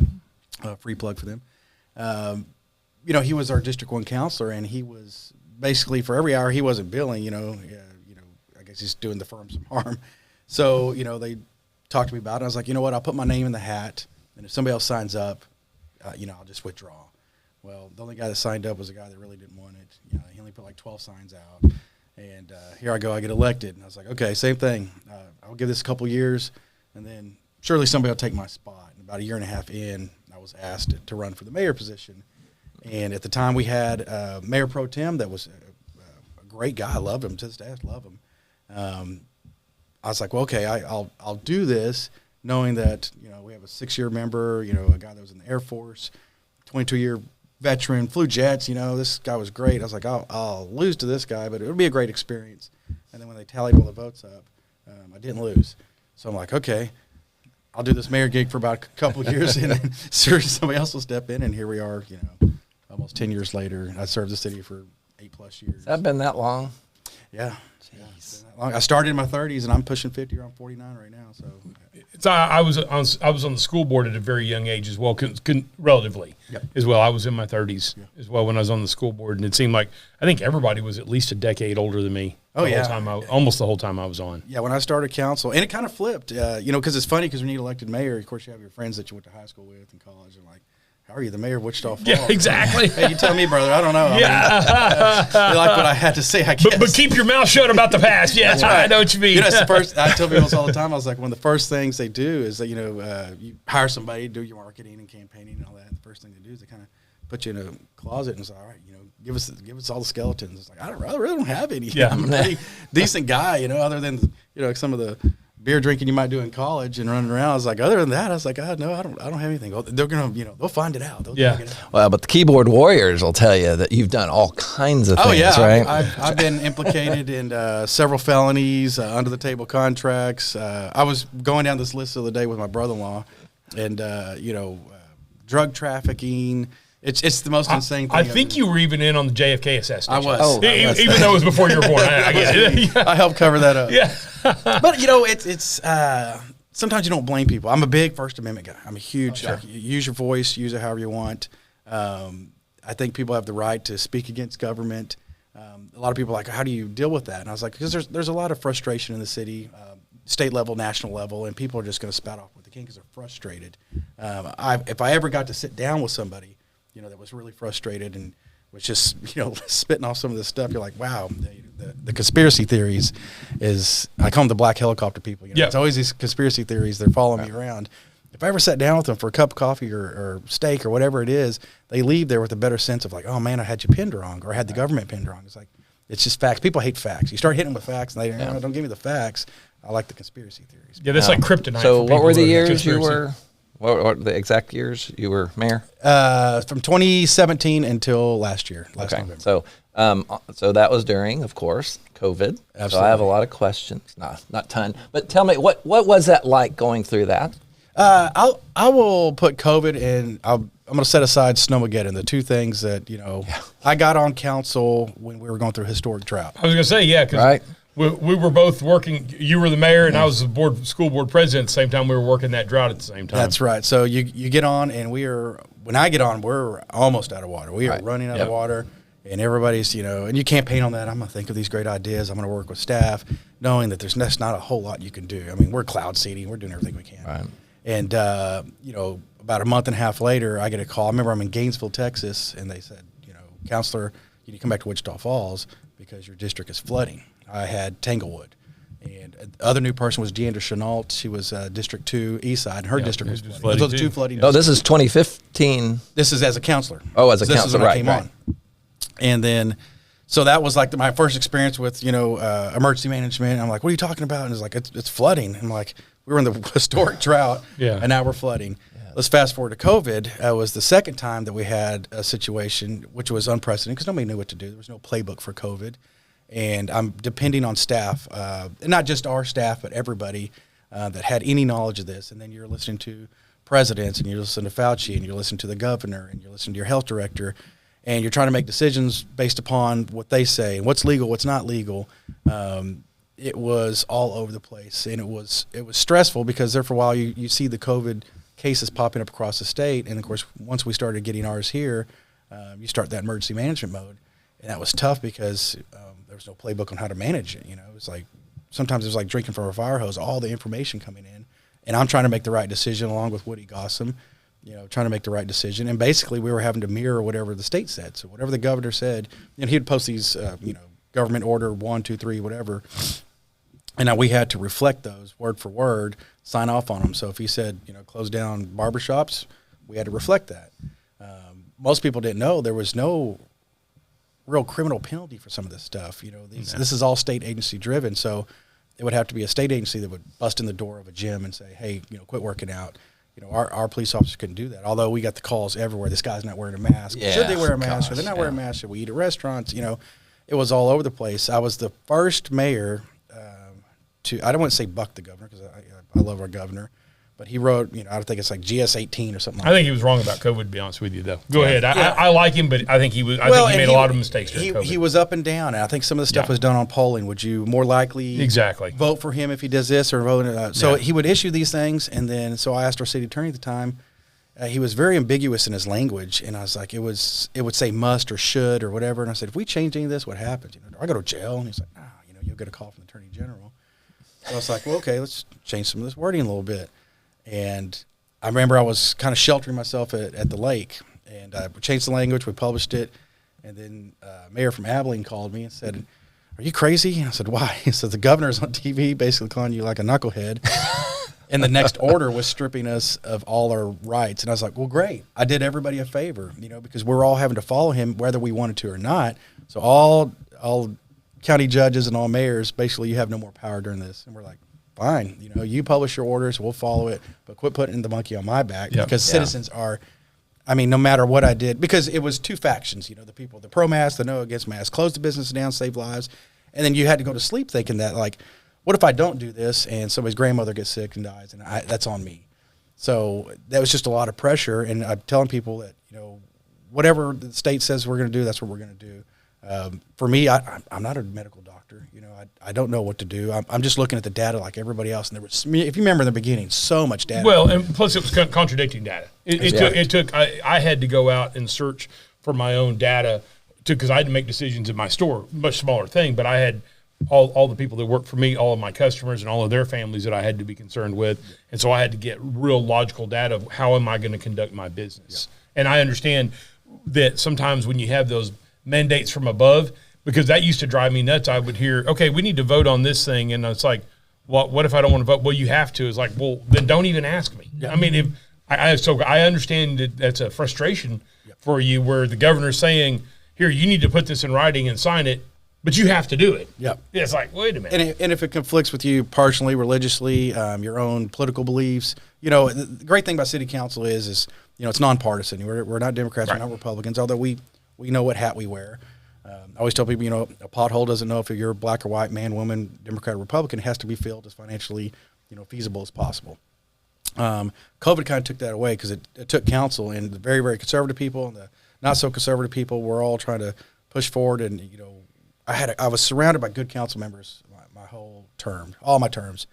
Speaker 5: Free plug for them. He was our District 1 counselor, and he was basically, for every hour he wasn't billing, I guess he's doing the firm some harm. So, they talked to me about it. I was like, you know what, I'll put my name in the hat, and if somebody else signs up, I'll just withdraw. Well, the only guy that signed up was a guy that really didn't want it. He only put like 12 signs out. And here I go, I get elected. And I was like, okay, same thing. I'll give this a couple years, and then surely somebody will take my spot. And about a year and a half in, I was asked to run for the mayor position. And at the time we had Mayor Pro Tem that was a great guy. I loved him. To this day, I love him. I was like, well, okay, I'll do this knowing that, we have a 6-year member, a guy that was in the Air Force, 22-year veteran, flew jets, this guy was great. I was like, I'll lose to this guy, but it would be a great experience. And then when they tallied all the votes up, I didn't lose. So I'm like, okay, I'll do this mayor gig for about a couple of years, and then somebody else will step in, and here we are, almost 10 years later. I served the city for 8+ years.
Speaker 4: Has that been that long?
Speaker 5: Yeah. I started in my 30s, and I'm pushing 50, around 49 right now. So
Speaker 3: I was on the school board at a very young age as well, relatively as well. I was in my 30s as well when I was on the school board, and it seemed like I think everybody was at least a decade older than me. Almost the whole time I was on. Yeah,
Speaker 5: when I started council, and it kind of flipped, because it's funny because when you get elected mayor, of course you have your friends that you went to high school with and college, and like, how are you, the mayor of Wichita Falls?
Speaker 3: Yeah, exactly.
Speaker 5: Hey, you tell me, brother. I don't know.
Speaker 3: Yeah.
Speaker 5: You like what I had to say, I guess.
Speaker 3: But keep your mouth shut about the past. Yeah, that's right. I know what you mean.
Speaker 5: It's the first. I tell people this all the time. I was like, one of the first things they do is that you hire somebody, do your marketing and campaigning and all that. And the first thing they do is they kind of put you in a closet and say, all right, give us all the skeletons. It's like I really don't have any.
Speaker 3: Yeah.
Speaker 5: I'm a pretty decent guy, other than some of the beer drinking you might do in college and running around. I was like, other than that, I was like, no, I don't have anything. They're gonna, they'll find it out. They'll figure it out.
Speaker 4: Well, but the keyboard warriors will tell you that you've done all kinds of things, right?
Speaker 5: I've been implicated in several felonies, under the table contracts. I was going down this list the other day with my brother-in-law, and drug trafficking. It's the most insane thing.
Speaker 3: I think you were even in on the JFK assassination.
Speaker 5: I was.
Speaker 3: Even though it was before you were born. I get it.
Speaker 5: I helped cover that up.
Speaker 3: Yeah.
Speaker 5: But, it's sometimes you don't blame people. I'm a big First Amendment guy. I'm a huge, use your voice, use it however you want. I think people have the right to speak against government. A lot of people are like, how do you deal with that? And I was like, because there's a lot of frustration in the city, state level, national level, and people are just going to spat off what they can because they're frustrated. If I ever got to sit down with somebody, that was really frustrated and was just, spitting off some of this stuff, you're like, wow, the conspiracy theories I call them the black helicopter people. It's always these conspiracy theories. They're following me around. If I ever sat down with them for a cup of coffee or steak or whatever it is, they leave there with a better sense of like, oh man, I had you pinned wrong, or I had the government pinned wrong. It's like, it's just facts. People hate facts. You start hitting them with facts and they don't give me the facts. I like the conspircy theories.
Speaker 3: Yeah, that's like kryptonite.
Speaker 4: So what were the years you were? What were the exact years you were mayor?
Speaker 5: From 2017 until last November.
Speaker 4: So that was during, of course, COVID.
Speaker 5: Absolutely.
Speaker 4: So I have a lot of questions. Not ton, but tell me what was that like going through that?
Speaker 5: I will put COVID and I'm going to set aside Snowmageddon, the two things that I got on council when we were going through historic drought.
Speaker 3: I was going to say because we were both working. You were the mayor, and I was the school board president at the same time. We were working that drought at the same time.
Speaker 5: That's right. So you get on, and when I get on, we're almost out of water. We are running out of water, and everybody's, and you can't paint on that. I'm going to think of these great ideas. I'm going to work with staff, knowing that there's not a whole lot you can do. I mean, we're cloud seeding. We're doing everything we can.
Speaker 4: Right.
Speaker 5: And, about a month and a half later, I get a call. I remember I'm in Gainesville, Texas, and they said, Counselor, you need to come back to Wichita Falls because your district is flooding. I had Tanglewood. And the other new person was Deandra Chenault. She was District 2 East Side, and her district was flooding. Those are two flooding
Speaker 4: districts. This is 2015.
Speaker 5: This is as a counselor.
Speaker 4: Oh, as a
Speaker 5: counselor. This is when I came
Speaker 4: right.
Speaker 5: on. And then, so that was like my first experience with, emergency management. I'm like, what are you talking about? And it's like, it's flooding. I'm like, we were in the historic drought, and now we're flooding. Let's fast forward to COVID. It was the second time that we had a situation, which was unprecedented because nobody knew what to do. There was no playbook for COVID. And I'm depending on staff, and not just our staff, but everybody that had any knowledge of this. And then you're listening to presidents, and you're listening to Fauci, and you're listening to the governor, and you're listening to your health director, and you're trying to make decisions based upon what they say, and what's legal, what's not legal. it was all over the place, and it was stressful because there for a while you see the COVID cases popping up across the state, and of course once we started getting ours here, you start that emergency management mode, and that was tough because there was no playbook on how to manage it. You know, it was like sometimes it was like drinking from a fire hose, all the information coming in, and I'm trying to make the right decision along with Woody Gossam, you know, trying to make the right decision, and basically we were having to mirror whatever the state said. So whatever the governor said, and he'd post these, you know, government order 1, 2, 3, whatever. And now we had to reflect those word for word, sign off on them. So if he said, you know, close down barbershops, we had to reflect that. Most people didn't know there was no real criminal penalty for some of this stuff. You know, this is all state agency driven. So it would have to be a state agency that would bust in the door of a gym and say, hey, you know, quit working out. You know, our police officers couldn't do that. Although we got the calls everywhere. This guy's not wearing a mask.
Speaker 4: Yeah,
Speaker 5: Should they wear a mask? Or they're not wearing a mask? Should we eat at restaurants? You know, it was all over the place. I was the first mayor I don't want to say buck the governor because I love our governor, but he wrote, you know, I think it's like GS 18 or something like that.
Speaker 3: I think he was wrong about COVID, to be honest with you, though. Go ahead. I like him, but I think he was. I think he made a lot of mistakes during COVID.
Speaker 5: He was up and down, and I think some of the stuff was done on polling. Would you more likely vote for him if he does this or vote? So he would issue these things, and then so I asked our city attorney at the time. He was very ambiguous in his language, and I was like, it would say must or should or whatever, and I said, if we change any of this, what happens? You know, do I go to jail? And he's like, no, you know, you'll get a call from the attorney general. So I was like, well, okay, let's change some of this wording a little bit. And I remember I was kind of sheltering myself at the lake, and I changed the language. We published it, and then Mayor from Abilene called me and said, are you crazy? And I said, why? He said, the governor's on TV basically calling you like a knucklehead. And the next order was stripping us of all our rights. And I was like, well, great. I did everybody a favor, you know, because we're all having to follow him whether we wanted to or not. So all county judges and all mayors, basically you have no more power during this. And we're like, fine, you know, you publish your orders, we'll follow it, but quit putting the monkey on my back because citizens are, I mean, no matter what I did, because it was two factions, you know, the people, the pro-mask, the no against mask, close the business down, save lives. And then you had to go to sleep thinking that, like, what if I don't do this and somebody's grandmother gets sick and dies, and that's on me. So that was just a lot of pressure, and I'm telling people that, you know, whatever the state says we're going to do, that's what we're going to do. For me, I'm not a medical doctor. You know, I don't know what to do. I'm just looking at the data like everybody else. And there was, if you remember in the beginning, so much data.
Speaker 3: Well, and plus it was contradicting data. It took. I had to go out and search for my own data because I had to make decisions in my store. Much smaller thing, but I had all the people that work for me, all of my customers, and all of their families that I had to be concerned with. And so I had to get real logical data of how am I going to conduct my business. Yeah. And I understand that sometimes when you have those mandates from above, because that used to drive me nuts. I would hear, okay, we need to vote on this thing. And it's like, well, what if I don't want to vote? Well, you have to. It's like, well, then don't even ask me. Yeah. I mean, if so I understand that that's a frustration for you where the governor's saying, here, you need to put this in writing and sign it, but you have to do it.
Speaker 5: Yeah.
Speaker 3: It's like, wait a minute.
Speaker 5: And if it conflicts with you personally, religiously, your own political beliefs, you know, the great thing about city council is, you know, it's nonpartisan. We're not Democrats, We're not Republicans, although we know what hat we wear. I always tell people, you know, a pothole doesn't know if you're black or white, man, woman, Democrat or Republican. It has to be filled as financially, you know, feasible as possible. COVID kind of took that away because it took council, and the very, very conservative people and the not so conservative people were all trying to push forward. And, you know, I was surrounded by good council members my whole term, all my terms.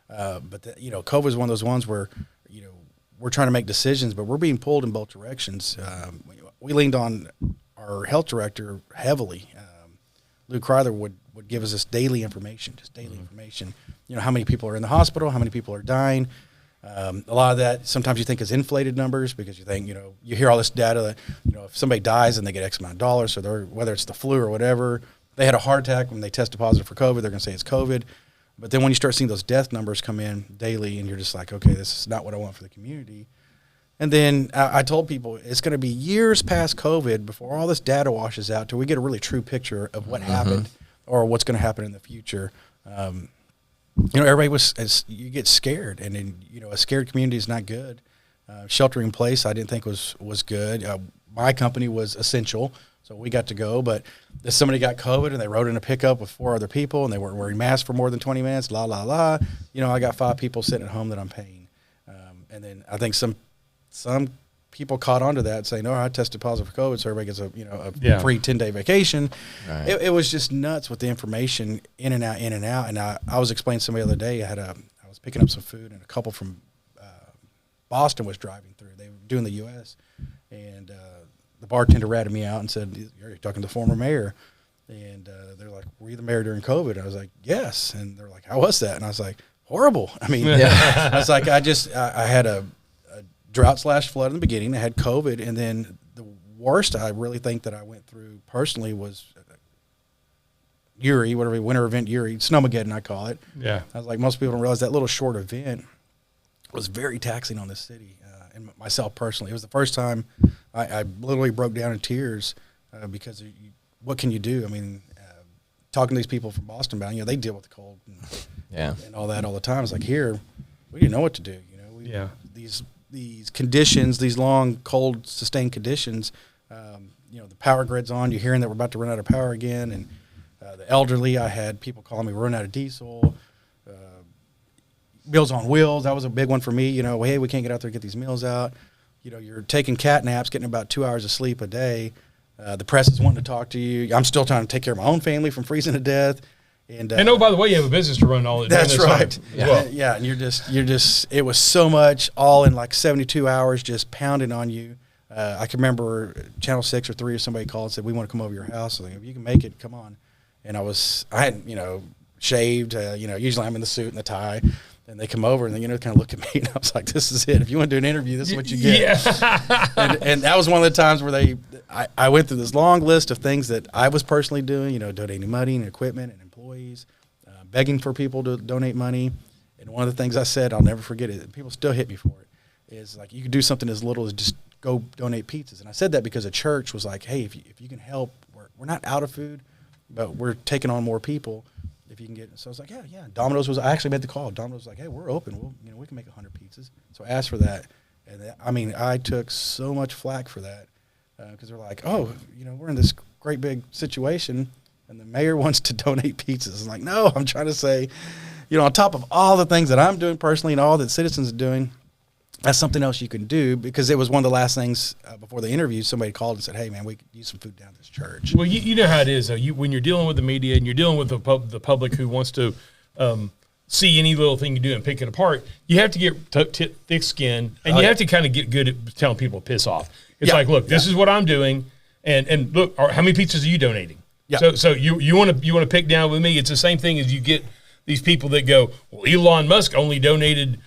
Speaker 5: But, you know, COVID is one of those ones where, you know, we're trying to make decisions, but we're being pulled in both directions. We leaned on our health director heavily. Lou Crowther would give us this daily information, information. You know, how many people are in the hospital, how many people are dying. A lot of that sometimes you think is inflated numbers because you think, you know, you hear all this data that, you know, if somebody dies and they get X amount of dollars, so whether it's the flu or whatever, they had a heart attack when they tested positive for COVID, they're going to say it's COVID. But then when you start seeing those death numbers come in daily and you're just like, okay, this is not what I want for the community. And then I told people it's going to be years past COVID before all this data washes out till we get a really true picture of what happened or what's going to happen in the future. You know, everybody you get scared, and then, you know, a scared community is not good. Sheltering in place I didn't think was good. My company was essential, so we got to go. But if somebody got COVID and they rode in a pickup with 4 other people and they weren't wearing masks for more than 20 minutes, you know, I got 5 people sitting at home that I'm paying. And then I think some people caught onto that, saying, "No, I tested positive for COVID," so everybody gets a free 10-day vacation.
Speaker 4: Right.
Speaker 5: It was just nuts with the information in and out. And I was explaining to somebody the other day. I was picking up some food, and a couple from Boston was driving through. They were doing the U.S. and the bartender ratted me out and said, "You're talking to the former mayor." And they're like, "Were you the mayor during COVID?" I was like, "Yes." And they're like, "How was that?" And I was like, "Horrible." I mean, I was like, I had a drought/flood in the beginning. I had COVID, and then the worst I really think that I went through personally was Uri, whatever, winter event Uri, Snowmageddon I call it.
Speaker 3: Yeah.
Speaker 5: I was like, most people don't realize that little short event was very taxing on the city and myself personally. It was the first time I literally broke down in tears because what can you do? I mean, talking to these people from Boston about, they deal with the cold and all that all the time. It's like, here, we didn't know what to do. These conditions, these long, cold, sustained conditions, the power grid's on. You're hearing that we're about to run out of power again. And the elderly, I had people calling me, we're running out of diesel. Meals on Wheels, that was a big one for me. Hey, we can't get out there and get these meals out. You're taking cat naps, getting about 2 hours of sleep a day. The press is wanting to talk to you. I'm still trying to take care of my own family from freezing to death. And oh,
Speaker 3: by the way, you have a business to run all the
Speaker 5: That's right.
Speaker 3: Yeah.
Speaker 5: And you're just. It was so much, all in like 72 hours, just pounding on you. I can remember Channel 6 or 3 or somebody called and said, "We want to come over to your house. So if you can make it, come on." And I hadn't, shaved. Usually I'm in the suit and the tie. And they come over and they, kind of look at me, and I was like, "This is it. If you want to do an interview, this is what you get."
Speaker 3: Yeah.
Speaker 5: and that was one of the times where I went through this long list of things that I was personally doing, donating money and equipment and employees, begging for people to donate money. And one of the things I said, I'll never forget it, and people still hit me for it, is like, you could do something as little as just go donate pizzas. And I said that because a church was like, "Hey, if you can help, we're not out of food, but we're taking on more people. If you can get," so I was like, yeah. Domino's I actually made the call. Domino's was like, "Hey, we're open. We can make 100 pizzas." So I asked for that, and I took so much flack for that because they're like, "Oh, we're in this great big situation, and the mayor wants to donate pizzas." I'm like, "No, I'm trying to say, on top of all the things that I'm doing personally and all that citizens are doing, that's something else you can do." Because it was one of the last things before the interview. Somebody called and said, "Hey, man, we could use some food down at this church."
Speaker 3: Well, you know how it is, though. When you're dealing with the media and you're dealing with the public who wants to see any little thing you do and pick it apart, you have to get thick skin, and you have to kind of get good at telling people to piss off. It's like, "Look, this is what I'm doing, and look, how many pizzas are you donating?" Yeah. So you want to pick down with me. It's the same thing as you get these people that go, "Well, Elon Musk only donated,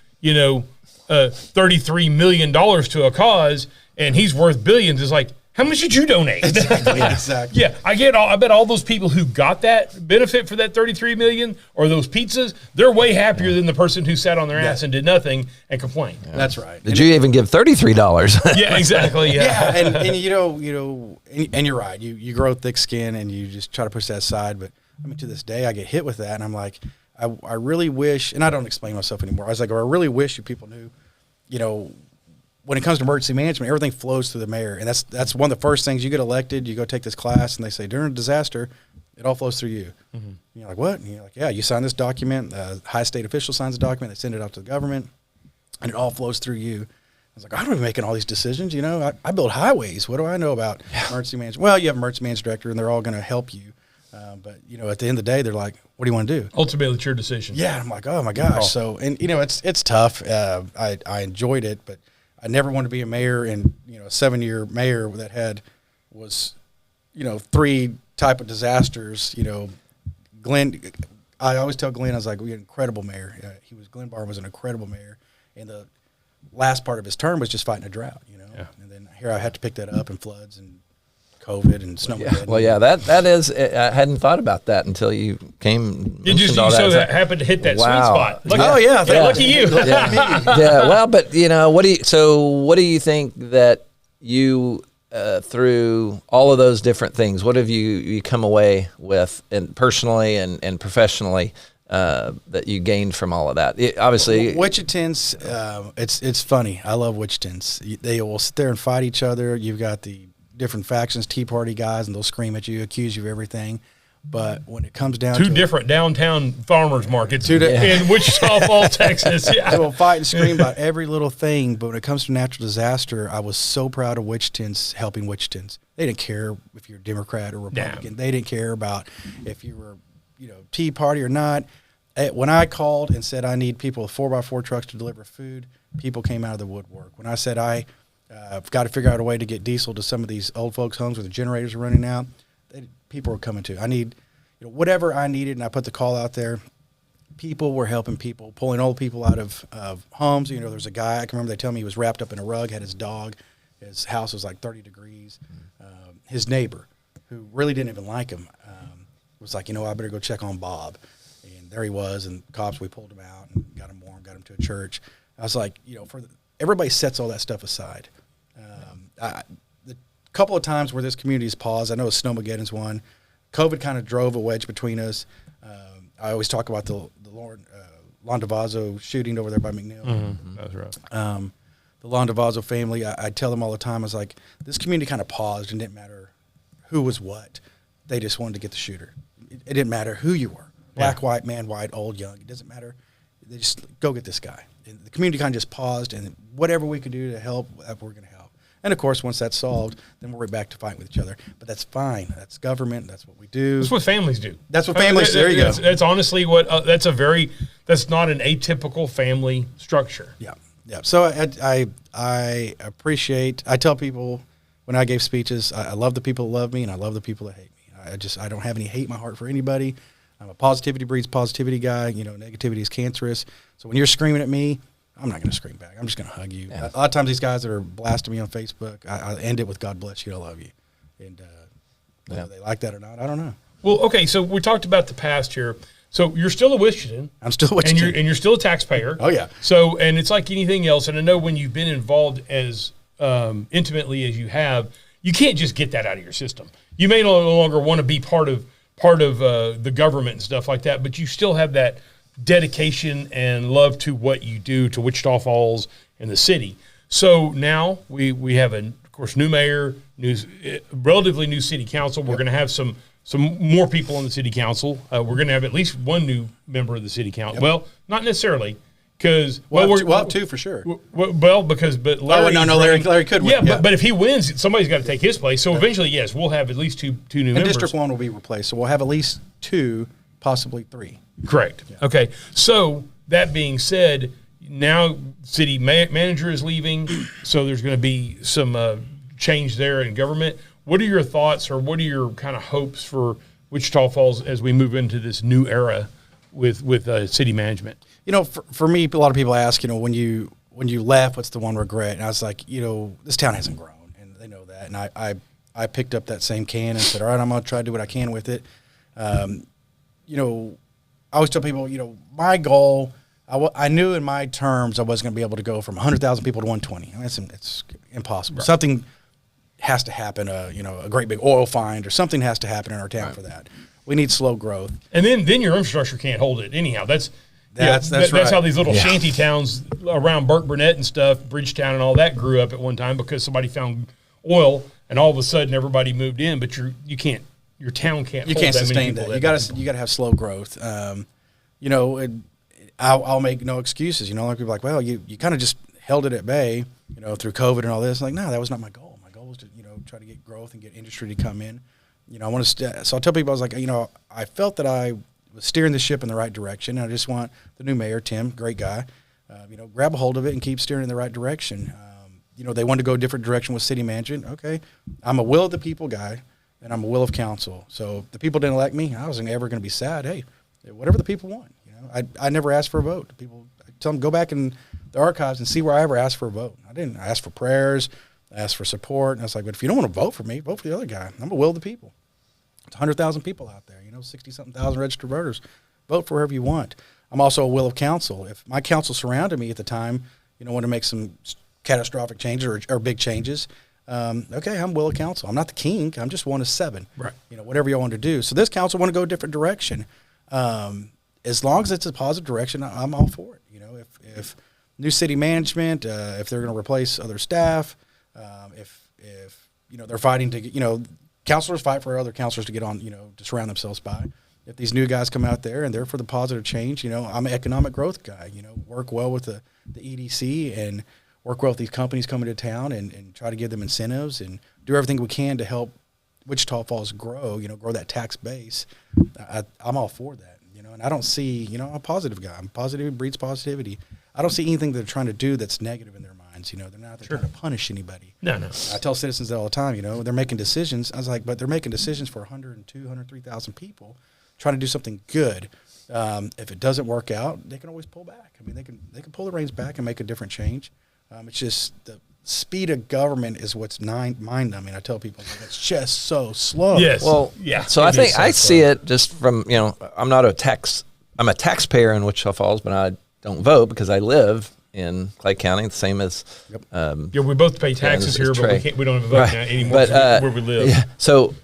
Speaker 3: $33 million to a cause, and he's worth billions." It's like, how much did you donate?
Speaker 5: Exactly.
Speaker 3: Yeah, I bet all those people who got that benefit for that $33 million or those pizzas, they're way happier than the person who sat on their ass and did nothing and complained.
Speaker 5: Yeah. That's right.
Speaker 4: Did you even give $33?
Speaker 3: Yeah, exactly. Yeah,
Speaker 5: and you're right. You grow thick skin and you just try to push that aside. But I mean, to this day, I get hit with that, and I'm like, I really wish, and I don't explain myself anymore. I was like, I really wish you people knew, when it comes to emergency management, everything flows through the mayor. And that's one of the first things. You get elected, you go take this class, and they say, during a disaster, it all flows through you. Mm-hmm. And you're like, "What?" And you're like, "Yeah, you sign this document. High state official signs the document. They send it out to the government, and it all flows through you." I was like, "I don't be making all these decisions. I build highways. What do I know about emergency management?" Well, you have an emergency management director, and they're all going to help you. But at the end of the day, they're like, "What do you want to do?"
Speaker 3: Ultimately, it's your decision.
Speaker 5: Yeah, I'm like, "Oh my gosh!" So, and it's tough. I enjoyed it, but I never wanted to be a mayor, and a 7-year mayor that was 3 type of disasters. Glenn, I always tell Glenn, I was like, "We had an incredible mayor." Glenn Barr was an incredible mayor, and the last part of his term was just fighting a drought. And then here I had to pick that up, and floods and COVID and snow.
Speaker 4: Yeah. Well, yeah, that is. I hadn't thought about that until you came.
Speaker 3: You that happened to hit that sweet spot. Lucky you.
Speaker 4: Yeah. Well, but what do you think that you through all of those different things? What have you come away with, and personally and professionally, that you gained from all of that? Obviously,
Speaker 5: Wichitans. It's funny. I love Wichitans. They will sit there and fight each other. You've got the different factions, Tea Party guys, and they'll scream at you, accuse you of everything. But when it comes down
Speaker 3: two
Speaker 5: to
Speaker 3: different downtown farmers markets
Speaker 5: Yeah.
Speaker 3: in Wichita Falls, Texas. Yeah.
Speaker 5: So we'll fight and scream about every little thing, but when it comes to natural disaster, I was so proud of Wichitans helping Wichitans. They didn't care if you're Democrat or Republican.
Speaker 3: Damn.
Speaker 5: They didn't care about if you were, Tea Party or not. When I called and said I need people with 4x4 trucks to deliver food, people came out of the woodwork. When I said I've got to figure out a way to get diesel to some of these old folks' homes where the generators are running out, people were coming to. I need, whatever I needed, and I put the call out there. People were helping people, pulling old people out of homes. There's a guy, I can remember they tell me he was wrapped up in a rug, had his dog. His house was like 30 degrees. His neighbor, who really didn't even like him, was like, I better go check on Bob. And there he was, and cops, we pulled him out and got him warm, got him to a church. I was like, everybody sets all that stuff aside. The couple of times where this community's paused, I know Snowmageddon's one. COVID kind of drove a wedge between us. I always talk about the Lon DeVazzo shooting over there by McNeil.
Speaker 3: Mm-hmm. That's right.
Speaker 5: The Lon DeVazzo family, I tell them all the time, I was like, this community kind of paused and didn't matter who was what. They just wanted to get the shooter. It didn't matter who you were. Black, white, man, white, old, young. It doesn't matter. They just go get this guy. And the community kind of just paused, and whatever we could do to help, we're going to help. And, of course, once that's solved, then we're right back to fighting with each other. But that's fine. That's government. That's what we do.
Speaker 3: That's what families do.
Speaker 5: That's what families do. There you go.
Speaker 3: That's honestly what that's not an atypical family structure.
Speaker 5: Yeah. Yeah. So I appreciate, I tell people when I gave speeches, I love the people that love me and I love the people that hate me. I don't have any hate in my heart for anybody. I'm a positivity breeds positivity guy. Negativity is cancerous. So when you're screaming at me, I'm not going to scream back. I'm just going to hug you. Yeah. A lot of times these guys that are blasting me on Facebook, I end it with God bless you, I love you. And whether they like that or not, I don't know.
Speaker 3: Well, okay, so we talked about the past here. So you're still a Wichitan.
Speaker 5: I'm still a Wichitan.
Speaker 3: And you're still a taxpayer.
Speaker 5: Oh, yeah.
Speaker 3: So, and it's like anything else, and I know when you've been involved as intimately as you have, you can't just get that out of your system. You may no longer want to be part of the government and stuff like that, but you still have that dedication and love to what you do to Wichita Falls and the city. So now we have of course, new mayor, relatively new city council. We're going to have some more people on the city council. We're going to have at least one new member of the city council. Yep. Well, not necessarily, because
Speaker 5: we'll have two for sure.
Speaker 3: But Larry.
Speaker 5: Larry could win.
Speaker 3: Yeah, but if he wins, somebody's got to take his place. So eventually, yes, we'll have at least two new members.
Speaker 5: District 1 will be replaced, so we'll have at least 2, possibly 3.
Speaker 3: Correct. Yeah. Okay. So that being said, now city manager is leaving, so there's going to be some change there in government. What are your thoughts, or what are your kind of hopes for Wichita Falls as we move into this new era with city management?
Speaker 5: For me, a lot of people ask, when you left, what's the one regret? And I was like, this town hasn't grown, and they know that. And I picked up that same can and said, all right, I'm going to try to do what I can with it. I always tell people, my goal, I knew in my terms I wasn't going to be able to go from 100,000 people to 120. I mean, it's impossible. Right. Something has to happen, a great big oil find or something has to happen in our town for that. We need slow growth.
Speaker 3: And then your infrastructure can't hold it anyhow. That's
Speaker 5: right.
Speaker 3: That's how these little shanty towns around Burke Burnett and stuff, Bridgetown and all that grew up at one time because somebody found oil and all of a sudden everybody moved in, but your town can't.
Speaker 5: You can't sustain that. You got to have slow growth. I'll make no excuses. A lot of people are like, well, you kind of just held it at bay, through COVID and all this. I'm like, no, that was not my goal. My goal was to try to get growth and get industry to come in. I want to. So I'll tell people, I was like, I felt that I was steering the ship in the right direction. And I just want the new mayor, Tim, great guy, grab a hold of it and keep steering in the right direction. They wanted to go a different direction with city management. Okay, I'm a will of the people guy. And I'm a will of council. So if the people didn't elect me, I wasn't ever going to be sad. Hey, whatever the people want. I never asked for a vote. People, I tell them, go back in the archives and see where I ever asked for a vote. I didn't. I asked for prayers. I asked for support. And I was like, but if you don't want to vote for me, vote for the other guy. I'm a will of the people. It's 100,000 people out there, 60-something thousand registered voters. Vote for whoever you want. I'm also a will of council. If my council surrounded me at the time, wanted to make some catastrophic changes or big changes, okay, I'm will of council. I'm not the king. I'm just one of 7.
Speaker 3: Right.
Speaker 5: Whatever you want to do. So this council want to go a different direction. As long as it's a positive direction, I'm all for it. If new city management, if they're going to replace other staff, if they're fighting to counselors fight for other counselors to get on, to surround themselves by. If these new guys come out there and they're for the positive change, I'm an economic growth guy, work well with the EDC and work well with these companies coming to town and try to give them incentives and do everything we can to help Wichita Falls grow, grow that tax base. I'm all for that, and I don't see, I'm a positive guy. I'm positive, breeds positivity. I don't see anything they're trying to do that's negative in their minds. They're not trying to punish anybody.
Speaker 3: No.
Speaker 5: I tell citizens that all the time, they're making decisions. I was like, but they're making decisions for 102, 103,000 people trying to do something good. If it doesn't work out, they can always pull back. I mean, they can pull the reins back and make a different change. It's just the speed of government is what's mind-numbing. I tell people it's just so slow.
Speaker 3: Yes.
Speaker 4: Well,
Speaker 3: yeah.
Speaker 4: So I think I see it just from, I'm a taxpayer in Wichita Falls, but I don't vote because I live in Clay County, the same as.
Speaker 3: Yep. We both pay taxes here, but we don't even vote now anymore where we live.
Speaker 4: Yeah. So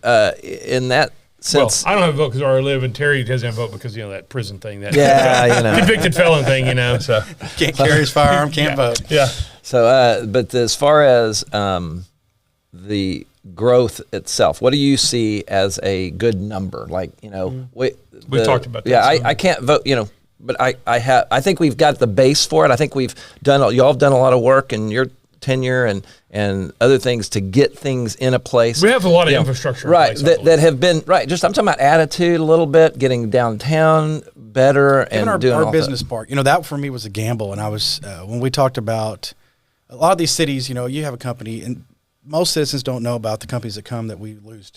Speaker 4: in that sense,
Speaker 3: I don't have a vote because where I live, and Terry doesn't have a vote because that prison thing, that convicted felon thing, So
Speaker 5: can't carry his firearm, can't vote.
Speaker 3: Yeah.
Speaker 4: So, but as far as the growth itself, what do you see as a good number? Like,
Speaker 3: we've talked about that.
Speaker 4: Yeah, I can't vote, but I think we've got the base for it. I think y'all have done a lot of work in your tenure and other things to get things in a place.
Speaker 3: We have a lot of infrastructure,
Speaker 4: right? That have been right. Just I'm talking about attitude a little bit, getting downtown better, and doing
Speaker 5: our business park. That for me was a gamble, and I was when we talked about a lot of these cities. You have a company, and most citizens don't know about the companies that come that we lose.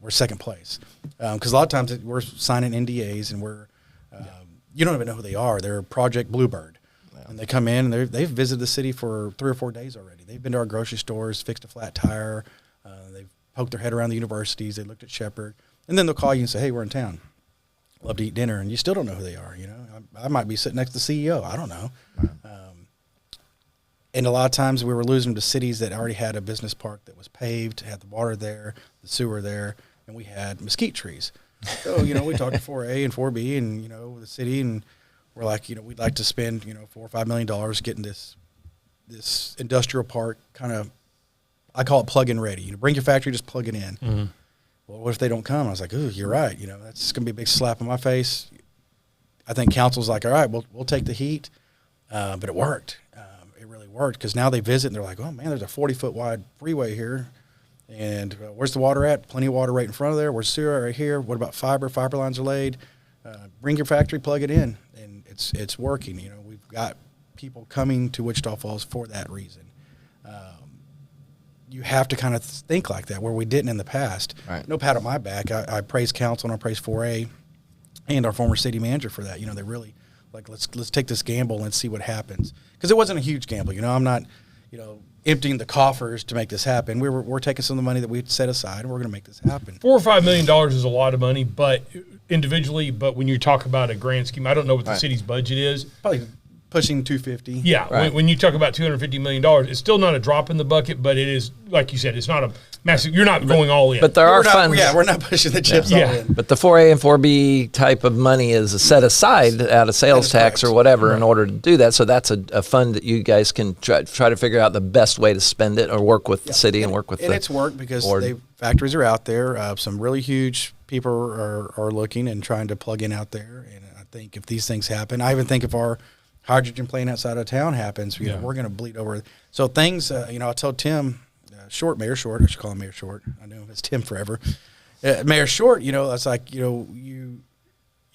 Speaker 5: We're second place because a lot of times we're signing NDAs and we're you don't even know who they are. They're Project Bluebird. And they come in and they've visited the city for 3 or 4 days already. They've been to our grocery stores, fixed a flat tire. They've poked their head around the universities. They looked at Shepherd. And then they'll call you and say, hey, we're in town. Love to eat dinner. And you still don't know who they are. I might be sitting next to the CEO. I don't know. And a lot of times we were losing to cities that already had a business park that was paved, had the water there, the sewer there, and we had mesquite trees. So, we talked to 4A and 4B and, the city, and we're like, we'd like to spend, $4 or $5 million getting this industrial park kind of, I call it plug-in ready. Bring your factory, just plug it in. Mm-hmm. Well, what if they don't come? I was like, ooh, you're right. That's going to be a big slap in my face. I think council's like, all right, we'll take the heat. But it worked. It really worked because now they visit and they're like, oh, man, there's a 40-foot wide freeway here. And where's the water at? Plenty of water right in front of there. Where's sewer right here? What about fiber? Fiber lines are laid. Bring your factory, plug it in. And it's working. We've got people coming to Wichita Falls for that reason. You have to kind of think like that where we didn't in the past.
Speaker 4: Right.
Speaker 5: No pat on my back. I praise council and I praise 4A and our former city manager for that. They really like, let's take this gamble and see what happens. Because it wasn't a huge gamble. I'm not, emptying the coffers to make this happen. We're taking some of the money that we set aside and we're going to make this happen.
Speaker 3: $4 or $5 million is a lot of money, but individually, but when you talk about a grand scheme, I don't know what the city's budget is.
Speaker 5: Probably pushing 250.
Speaker 3: Yeah,
Speaker 4: right.
Speaker 3: when you talk about $250 million, it's still not a drop in the bucket, but it is, like you said, it's not a massive. You're not going all in.
Speaker 4: But there are funds.
Speaker 5: Yeah, we're not pushing the chips all in.
Speaker 4: But the 4A and 4B type of money is set aside out of sales tax or whatever in order to do that. So that's a fund that you guys can try to figure out the best way to spend it or work with the city and work with
Speaker 5: and it's worked because factories are out there. Some really huge people are looking and trying to plug in out there. And I think if these things happen, I even think if our hydrogen plant outside of town happens, we're going to bleed over. So things, I told Tim, Mayor Short, I should call him Mayor Short. I know it's Tim forever. Mayor Short, it's like, you're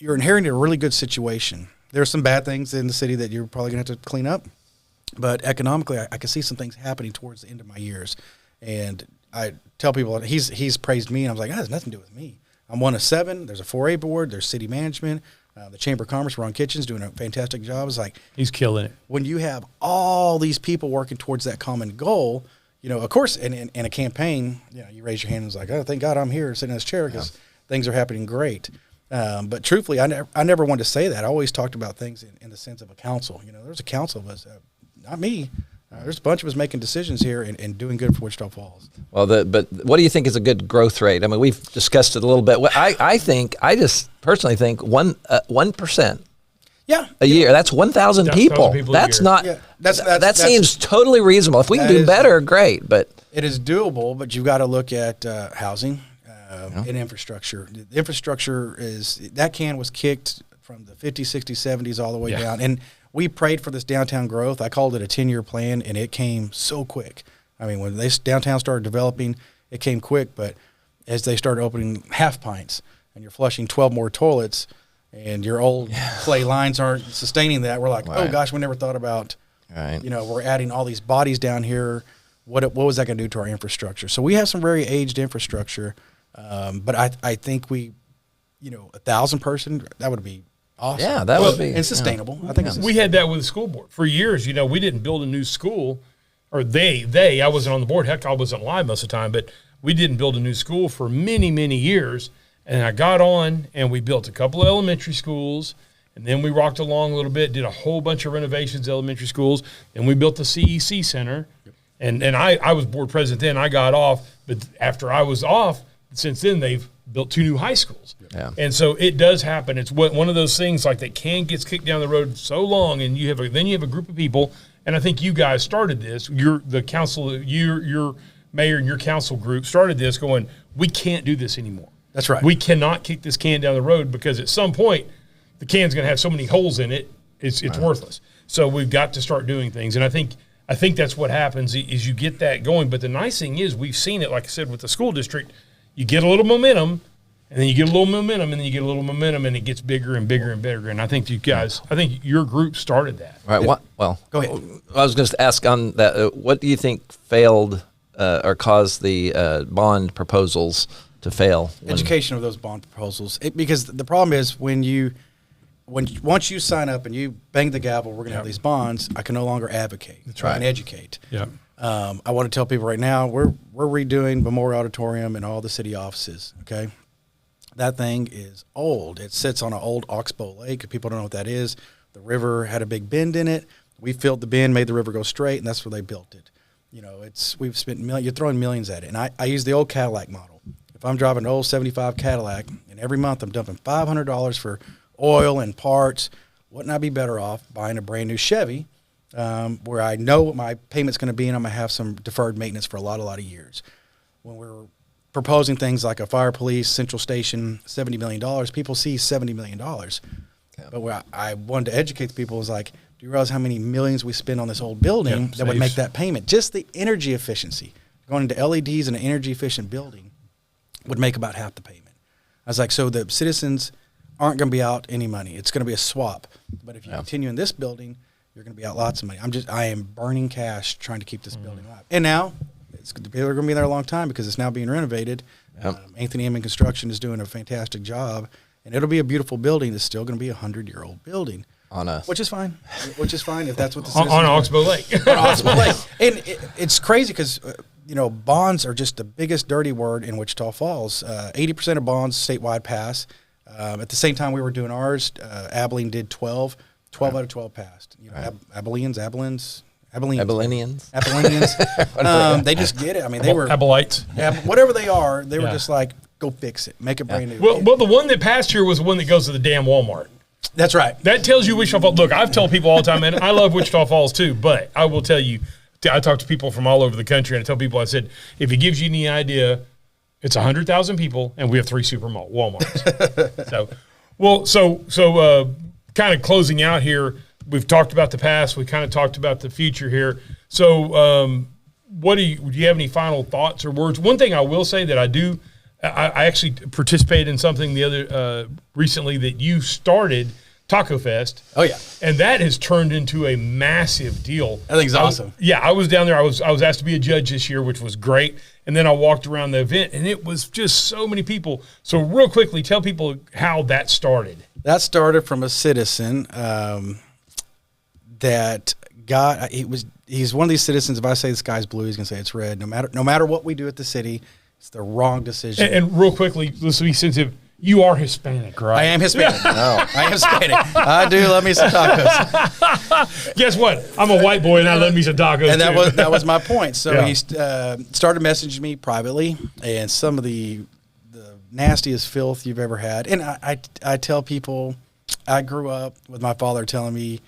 Speaker 5: inheriting a really good situation. There are some bad things in the city that you're probably going to have to clean up. But economically, I can see some things happening towards the end of my years. And I tell people, he's praised me, and I was like, that has nothing to do with me. I'm one of 7. There's a 4A board. There's city management. The Chamber of Commerce, Ron Kitchen's doing a fantastic job. It's like
Speaker 3: he's killing it.
Speaker 5: When you have all these people working towards that common goal, of course, in a campaign, you raise your hand and it's like, oh, thank God I'm here sitting in this chair because things are happening great. But truthfully, I never wanted to say that. I always talked about things in the sense of a council. There's a council of us, not me. There's a bunch of us making decisions here and doing good for Wichita Falls.
Speaker 4: Well, but what do you think is a good growth rate? I mean, we've discussed it a little bit. I just personally think 1%.
Speaker 5: Yeah,
Speaker 4: a year. That's 1,000 people. That's not. Yeah, that seems totally reasonable. If we can do better, great. But
Speaker 5: it is doable. But you've got to look at housing. in infrastructure. The infrastructure that can was kicked from the 50s, 60s, 70s all the way down. And we prayed for this downtown growth. I called it a 10-year plan, and it came so quick. I mean, when downtown started developing, it came quick. But as they started opening half pints and you're flushing 12 more toilets and your old clay lines aren't sustaining that, we're like, oh, gosh, we never thought about, we're adding all these bodies down here. What was that going to do to our infrastructure? So we have some very aged infrastructure. But I think 1,000 person, that would be awesome.
Speaker 4: Yeah, that would be.
Speaker 5: And sustainable. I think
Speaker 3: we had that with the school board. For years, we didn't build a new school, or I wasn't on the board. Heck, I wasn't live most of the time, but we didn't build a new school for many, many years. And I got on, and we built a couple of elementary schools, and then we rocked along a little bit, did a whole bunch of renovations, elementary schools, and we built the CEC Center. Yep. And I was board president then. I got off, but after I was off, since then they've built 2 new high schools.
Speaker 4: Yeah.
Speaker 3: And so it does happen. It's one of those things like that can gets kicked down the road so long, and then you have a group of people, and I think you guys started this. Your mayor and your council group started this going, we can't do this anymore.
Speaker 5: That's right.
Speaker 3: We cannot kick this can down the road because at some point the can's going to have so many holes in it, it's worthless. So we've got to start doing things. And I think that's what happens is you get that going. But the nice thing is we've seen it, like I said, with the school district, you get a little momentum, and then you get a little momentum, and then you get a little momentum, and it gets bigger and bigger and bigger. And I think your group started that.
Speaker 4: All right. Well,
Speaker 5: go ahead.
Speaker 4: I was going to ask on that. What do you think failed or caused the bond proposals to fail?
Speaker 5: Education of those bond proposals. Because the problem is once you sign up and you bang the gavel, we're going to have these bonds, I can no longer advocate.
Speaker 4: That's right.
Speaker 5: And educate.
Speaker 3: Yeah.
Speaker 5: I want to tell people right now, we're redoing Memorial Auditorium and all the city offices, okay? That thing is old. It sits on an old Oxbow Lake. If people don't know what that is, the river had a big bend in it. We filled the bend, made the river go straight, and that's where they built it. We've spent you're throwing millions at it. And I use the old Cadillac model. If I'm driving an old 75 Cadillac, and every month I'm dumping $500 for oil and parts, wouldn't I be better off buying a brand new Chevy where I know what my payment's going to be and I'm going to have some deferred maintenance for a lot of years? When we're proposing things like a fire police central station, $70 million, people see $70 million. Yeah. But where I wanted to educate the people is like, do you realize how many millions we spend on this old building that would make that payment? Just the energy efficiency, going into LEDs in an energy efficient building would make about half the payment. I was like, so the citizens aren't going to be out any money. It's going to be a swap. But if you continue in this building, you're going to be out lots of money. I am burning cash trying to keep this building alive. And now, people are going to be there a long time because it's now being renovated. Yep. Anthony Inman Construction is doing a fantastic job. And it'll be a beautiful building. It's still going to be a 100-year-old building. Which is fine. If that's what the citizens
Speaker 3: on Oxbow Lake.
Speaker 5: On Oxbow Lake. And it's crazy because, bonds are just the biggest dirty word in Wichita Falls. 80% of bonds statewide pass. At the same time we were doing ours, Abilene did 12. 12 out of 12 passed. Abilenians. They just get it. I mean, they were
Speaker 3: Abilenites.
Speaker 5: Whatever they are, they were just like, go fix it, make it brand new.
Speaker 3: Well, the one that passed here was the one that goes to the damn Walmart.
Speaker 5: That's right.
Speaker 3: That tells you Wichita Falls. Look, I've told people all the time, man, I love Wichita Falls too, but I will tell you, I talk to people from all over the country, and I tell people, I said, if it gives you any idea, it's 100,000 people, and we have 3 Walmarts. So kind of closing out here, we've talked about the past, we kind of talked about the future here. So do you have any final thoughts or words? One thing I will say that I actually participated in something the other recently that you started, Taco Fest.
Speaker 5: Oh yeah,
Speaker 3: and that has turned into a massive deal.
Speaker 5: I think it's awesome.
Speaker 3: I was down there. I was asked to be a judge this year, which was great. And then I walked around the event, and it was just so many people. So real quickly, tell people how that started.
Speaker 5: That started from a citizen that got. He's one of these citizens. If I say the sky's blue, he's gonna say it's red. No matter what we do at the city, it's the wrong decision.
Speaker 3: And real quickly, let's be sensitive. You are Hispanic, right?
Speaker 5: I am Hispanic. No, I am Hispanic. I do love me some tacos.
Speaker 3: Guess what? I'm a white boy, and I love me some tacos.
Speaker 5: And that was my point. So he started messaging me privately, and some of the nastiest filth you've ever had. And I tell people, I grew up with my father telling me,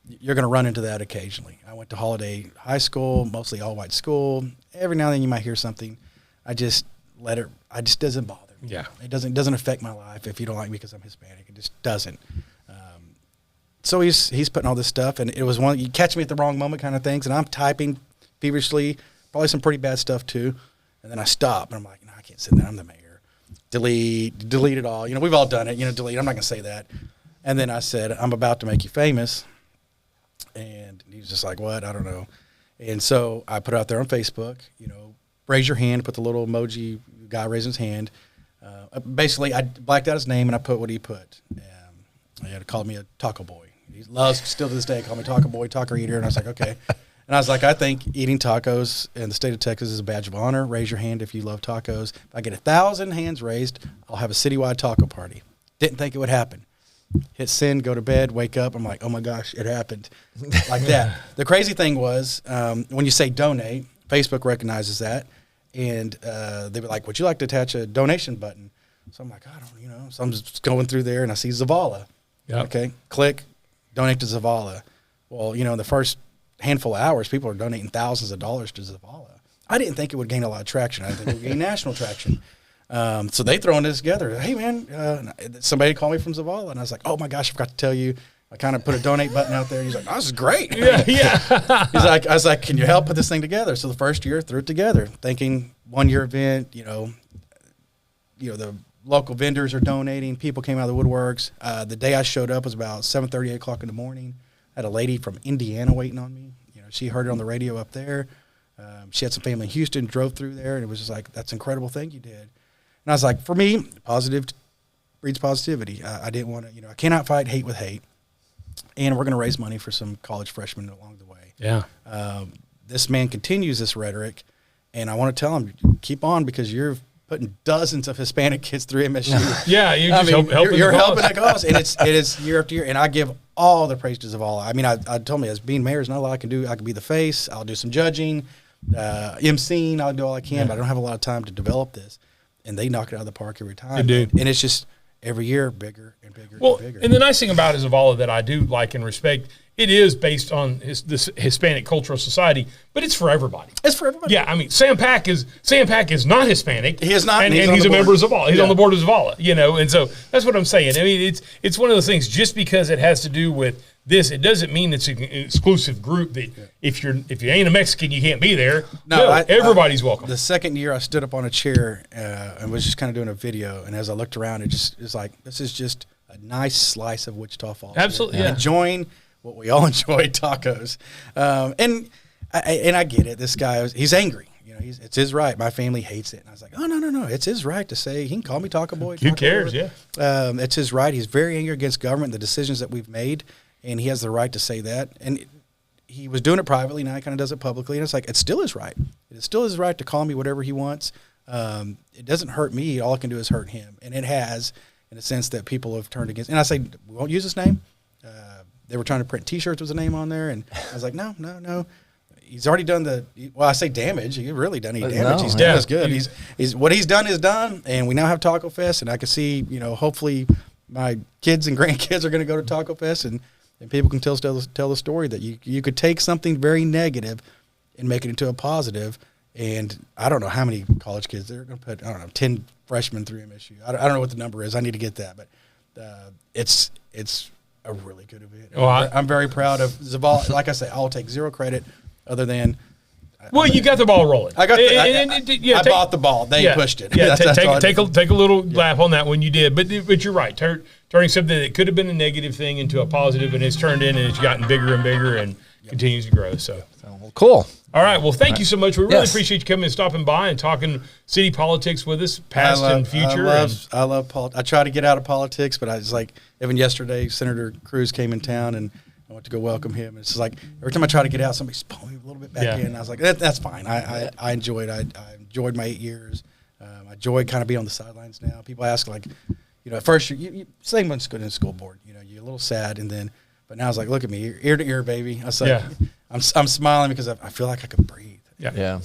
Speaker 5: you're going to run into that occasionally. I went to Holiday High School, mostly all-white school. Every now and then you might hear something. I just let it. I just doesn't bother me.
Speaker 3: Yeah.
Speaker 5: It doesn't affect my life if you don't like me because I'm Hispanic. It just doesn't. So he's putting all this stuff, and it was one you catch me at the wrong moment kind of things, and I'm typing feverishly, probably some pretty bad stuff too, and then I stop and I'm like, no, I can't sit there. I'm the mayor. Delete it all. You know, we've all done it. You know, delete. I'm not gonna say that. And then I said, I'm about to make you famous, and he was just like, what? I don't know. And so I put it out there on Facebook. You know, raise your hand. Put the little emoji guy raising his hand. Basically, I blacked out his name and I put what he put. He had called me a taco boy. He loves, still to this day, call me taco boy, taco eater. And I was like, okay. And I was like, I think eating tacos in the state of Texas is a badge of honor. Raise your hand if you love tacos. If I get 1,000 hands raised, I'll have a citywide taco party. Didn't think it would happen. Hit send, go to bed, wake up. I'm like, oh my gosh, it happened. Like that. The crazy thing was when you say donate, Facebook recognizes that. And they were like, would you like to attach a donation button? So I'm like, I don't, you know. So I'm just going through there and I see Zavala. Yep. Okay, click, donate to Zavala. Well, you know, the first handful of hours, people are donating thousands of dollars to Zavala. I didn't think it would gain a lot of traction. I didn't think it would gain national traction. So they throwing this together. Hey, man, somebody called me from Zavala. And I was like, oh, my gosh, I forgot to tell you. I kind of put a donate button out there. He's like, oh, this is great.
Speaker 3: Yeah.
Speaker 5: I was like, can you help put this thing together? So the first year, threw it together, thinking 1 year event, you know, the local vendors are donating. People came out of the woodworks. The day I showed up was about 7:30, 8 o'clock in the morning. I had a lady from Indiana waiting on me. You know, she heard it on the radio up there. She had some family in Houston, drove through there, and it was just like, that's an incredible thing you did. And I was like, for me, positive breeds positivity. I didn't want to, I cannot fight hate with hate. And we're going to raise money for some college freshmen along the way.
Speaker 3: Yeah.
Speaker 5: This man continues this rhetoric, and I want to tell him, keep on, because you're putting dozens of Hispanic kids through MSU.
Speaker 3: Yeah, you're
Speaker 5: helping the cause, and it is year after year. And I give all the praise to Zavala. I mean, I told me as being mayor is not a lot I can do. I can be the face. I'll do some judging, emceeing. I'll do all I can, but I don't have a lot of time to develop this. And they knock it out of the park every time.
Speaker 3: They do.
Speaker 5: And it's just every year bigger and bigger
Speaker 3: and
Speaker 5: bigger.
Speaker 3: And the nice thing about Zavala that I do like and respect, it is based on this Hispanic cultural society, but it's for everybody.
Speaker 5: It's for everybody.
Speaker 3: Yeah, I mean, Sam Pack is not Hispanic.
Speaker 5: He is not,
Speaker 3: and he's a member of Zavala. He's on the board of Zavala, and so that's what I'm saying. I mean, it's one of those things. Just because it has to do with this, it doesn't mean it's an exclusive group that if you ain't a Mexican, you can't be there. No, everybody's welcome.
Speaker 5: The second year, I stood up on a chair and was just kind of doing a video, and as I looked around, it's like, this is just a nice slice of Wichita Falls.
Speaker 3: Absolutely,
Speaker 5: yeah. Enjoying what we all enjoy, tacos. And I get it. This guy, he's angry. It's his right. My family hates it. And I was like, oh, no. It's his right to say, he can call me Taco Boy.
Speaker 3: Who cares, yeah.
Speaker 5: It's his right. He's very angry against government, the decisions that we've made, and he has the right to say that. And he was doing it privately. Now he kind of does it publicly. And it's like, it's still his right. It's still his right to call me whatever he wants. It doesn't hurt me. All it can do is hurt him. And it has, in a sense that people have turned against. And I say, we won't use his name. They were trying to print T-shirts with his name on there, and I was like, no. He's already done I say damage. He really done any damage. He's done as good. He's what he's done is done, and we now have Taco Fest, and I can see, hopefully my kids and grandkids are going to go to Taco Fest, and people can tell the story that you could take something very negative and make it into a positive. And I don't know how many college kids they're going to put. I don't know, 10 freshmen through MSU. I don't know what the number is. I need to get that, but it's a really good event. Well, I'm very proud of Zavala. Like I say, I'll take zero credit other than.
Speaker 3: Well, you got the ball rolling.
Speaker 5: I got. I bought the ball. They pushed it.
Speaker 3: Yeah, take a little laugh on that when you did. But you're right. Turning something that could have been a negative thing into a positive, and it's turned in, and it's gotten bigger and bigger, and continues to grow. So
Speaker 4: cool.
Speaker 3: All right. Well, thank you so much. We really appreciate you coming and stopping by and talking city politics with us, past and future.
Speaker 5: I love politics. I try to get out of politics, but I was like, even yesterday, Senator Cruz came in town, and I went to go welcome him. It's like every time I try to get out, somebody's pulling me a little bit back in. I was like, that's fine. I enjoyed. I enjoyed my 8 years. I enjoyed kind of being on the sidelines now. People ask like, at first you same when good in the school board. You're a little sad, but now it's like, look at me, ear to ear, baby. I was like, I'm smiling because I feel like I can breathe.
Speaker 4: Yeah.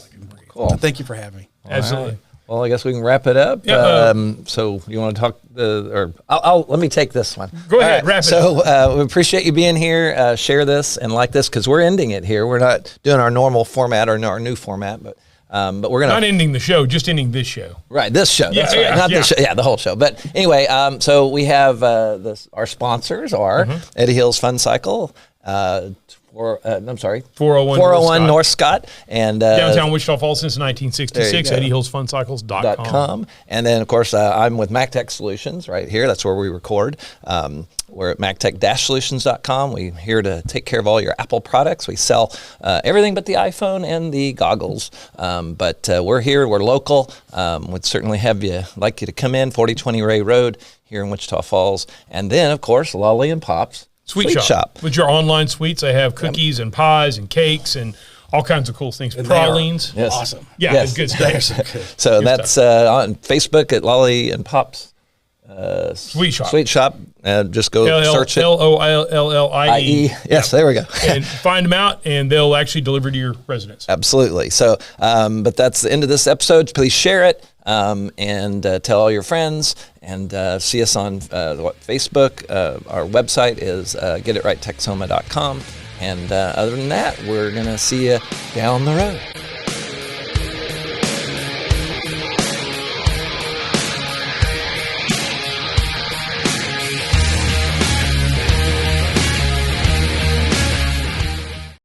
Speaker 5: Cool. So thank you for having me.
Speaker 3: Absolutely.
Speaker 4: Right. Well, I guess we can wrap it up.
Speaker 3: Yeah,
Speaker 4: so you want to talk, or I'll let me take this one.
Speaker 3: Go ahead, wrap it
Speaker 4: up. So we appreciate you being here. Share this and like this because we're ending it here. We're not doing our normal format or our new format, but But we're gonna
Speaker 3: Not ending the show, just ending this show.
Speaker 4: right this show.
Speaker 3: Yeah,
Speaker 4: That's right.
Speaker 3: yeah,
Speaker 4: Not
Speaker 3: yeah.
Speaker 4: this show. Yeah, the whole show. But anyway, so we have our sponsors are Eddie Hill's Fun Cycle. I'm sorry,
Speaker 3: 401
Speaker 4: North Scott and
Speaker 3: Downtown Wichita Falls since 1966.
Speaker 4: There you go.
Speaker 3: EddieHillsFunCycles.com.
Speaker 4: And then, of course, I'm with MacTech Solutions right here. That's where we record. We're at MacTech-Solutions.com. We're here to take care of all your Apple products. We sell everything but the iPhone and the goggles. But we're here. We're local. We'd certainly like you to come in, 4020 Ray Road here in Wichita Falls. And then, of course, Lolly and Pops.
Speaker 3: Sweet Shop. With your online sweets, they have cookies and pies and cakes and all kinds of cool things. Pralines.
Speaker 4: Yes.
Speaker 5: Awesome.
Speaker 3: Yeah,
Speaker 4: Yes.
Speaker 3: good stuff.
Speaker 4: So that's on Facebook at Lolly and Pops.
Speaker 3: Sweet Shop.
Speaker 4: Sweet Shop. Just go search it.
Speaker 3: LOLLIE.
Speaker 4: Yes, there we go.
Speaker 3: And find them out, and they'll actually deliver to your residence.
Speaker 4: Absolutely. So, but that's the end of this episode. Please share it and tell all your friends. And see us on Facebook. Our website is GetItRightTexoma.com. And other than that, we're going to see you down the road.